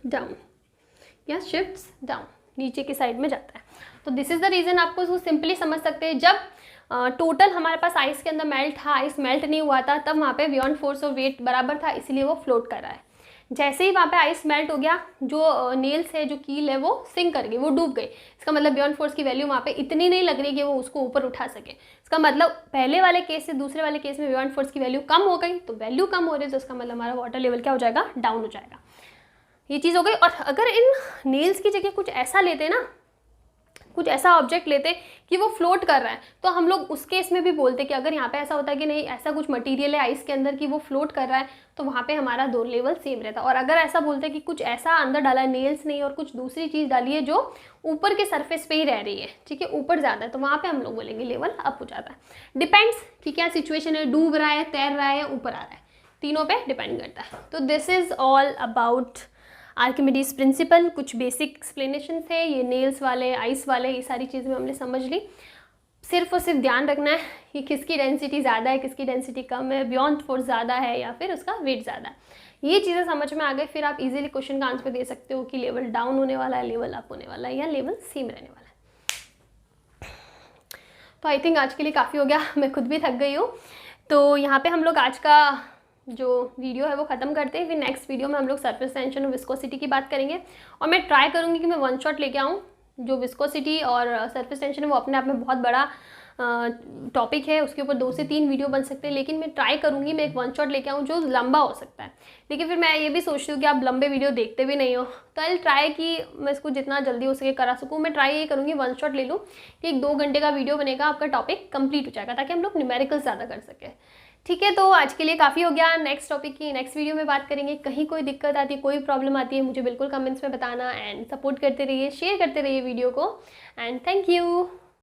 डाउन या शिफ्ट्स डाउन, नीचे की साइड में जाता है। तो दिस इज़ द रीज़न, आपको उसको सिंपली समझ सकते हैं। जब टोटल हमारे पास आइस के अंदर मेल्ट था, आइस मेल्ट नहीं हुआ था, तब वहाँ पे बॉन्ड फोर्स और वेट बराबर था, इसलिए वो फ्लोट कर रहा है। जैसे ही वहाँ पे आइस मेल्ट हो गया, जो नेल्स है, जो कील है, वो सिंक कर गई, वो डूब गई। इसका मतलब बॉन्ड फोर्स की वैल्यू वहाँ पे इतनी नहीं लग रही कि वो उसको ऊपर उठा सके। इसका मतलब पहले वाले केस से दूसरे वाले केस में बॉन्ड फोर्स की वैल्यू कम हो गई, तो वैल्यू कम हो रही है, तो इसका मतलब हमारा वाटर लेवल क्या हो जाएगा, डाउन हो जाएगा। ये चीज़ हो गई। और अगर इन नेल्स की जगह कुछ ऐसा लेते ना, कुछ ऐसा ऑब्जेक्ट लेते कि वो फ्लोट कर रहा है, तो हम लोग उस केस में भी बोलते कि अगर यहाँ पे ऐसा होता है कि नहीं ऐसा कुछ मटेरियल है आइस के अंदर कि वो फ्लोट कर रहा है, तो वहाँ पे हमारा दो लेवल सेम रहता। और अगर ऐसा बोलते कि कुछ ऐसा अंदर डाला है, नेल्स नहीं और कुछ दूसरी चीज़ डाली है जो ऊपर के सरफेस पे ही रह रही है, ठीक है, ऊपर ज़्यादा है, तो वहाँ पे हम लोग बोलेंगे लेवल अप हो जाता है। डिपेंड्स कि क्या सिचुएशन है, डूब रहा है, तैर रहा है या ऊपर आ रहा है, तीनों पे डिपेंड करता है। तो this is all about Archimedes principal. कुछ बेसिक एक्सप्लेनेशन थे, ये नेल्स वाले, आइस वाले, ये सारी चीज़ें हमने समझ ली। सिर्फ और सिर्फ ध्यान रखना है कि किसकी डेंसिटी ज़्यादा है, किसकी डेंसिटी कम है, बॉन्ड फोर्स ज़्यादा है या फिर उसका वेट ज़्यादा है। ये चीज़ें समझ में आ गई, फिर आप इजीली क्वेश्चन का आंसर दे सकते हो कि लेवल डाउन होने वाला है, लेवल अप होने वाला है, या लेवल सेम रहने वाला है। तो आई थिंक आज के लिए काफ़ी हो गया, मैं खुद भी थक गई हूँ। तो यहाँ पे हम लोग आज का जो वीडियो है वो ख़त्म करते हैं। फिर नेक्स्ट वीडियो में हम लोग सरफेस टेंशन और विस्कोसिटी की बात करेंगे, और मैं ट्राई करूँगी कि मैं वन शॉट लेके आऊँ। जो विस्कोसिटी और सरफेस टेंशन है वो अपने आप में बहुत बड़ा टॉपिक है, उसके ऊपर 2 से 3 वीडियो बन सकते हैं, लेकिन मैं ट्राई करूँगी मैं एक वन शॉट लेके आऊँ जो लंबा हो सकता है। लेकिन फिर मैं ये भी सोचती हूँ कि आप लंबे वीडियो देखते भी नहीं हो, तो आई ट्राई कि मैं इसको जितना जल्दी हो सके करा सकूँ। मैं ट्राई ये करूँगी वन शॉट ले लूँ कि 1-2 घंटे का वीडियो बनेगा, आपका टॉपिक कंप्लीट हो जाएगा, ताकि हम लोग न्यूमेरिकल ज़्यादा कर सकें। ठीक है, तो आज के लिए काफ़ी हो गया। नेक्स्ट टॉपिक की नेक्स्ट वीडियो में बात करेंगे। कहीं कोई दिक्कत आती है, कोई प्रॉब्लम आती है, मुझे बिल्कुल कमेंट्स में बताना, एंड सपोर्ट करते रहिए, शेयर करते रहिए वीडियो को, एंड थैंक यू।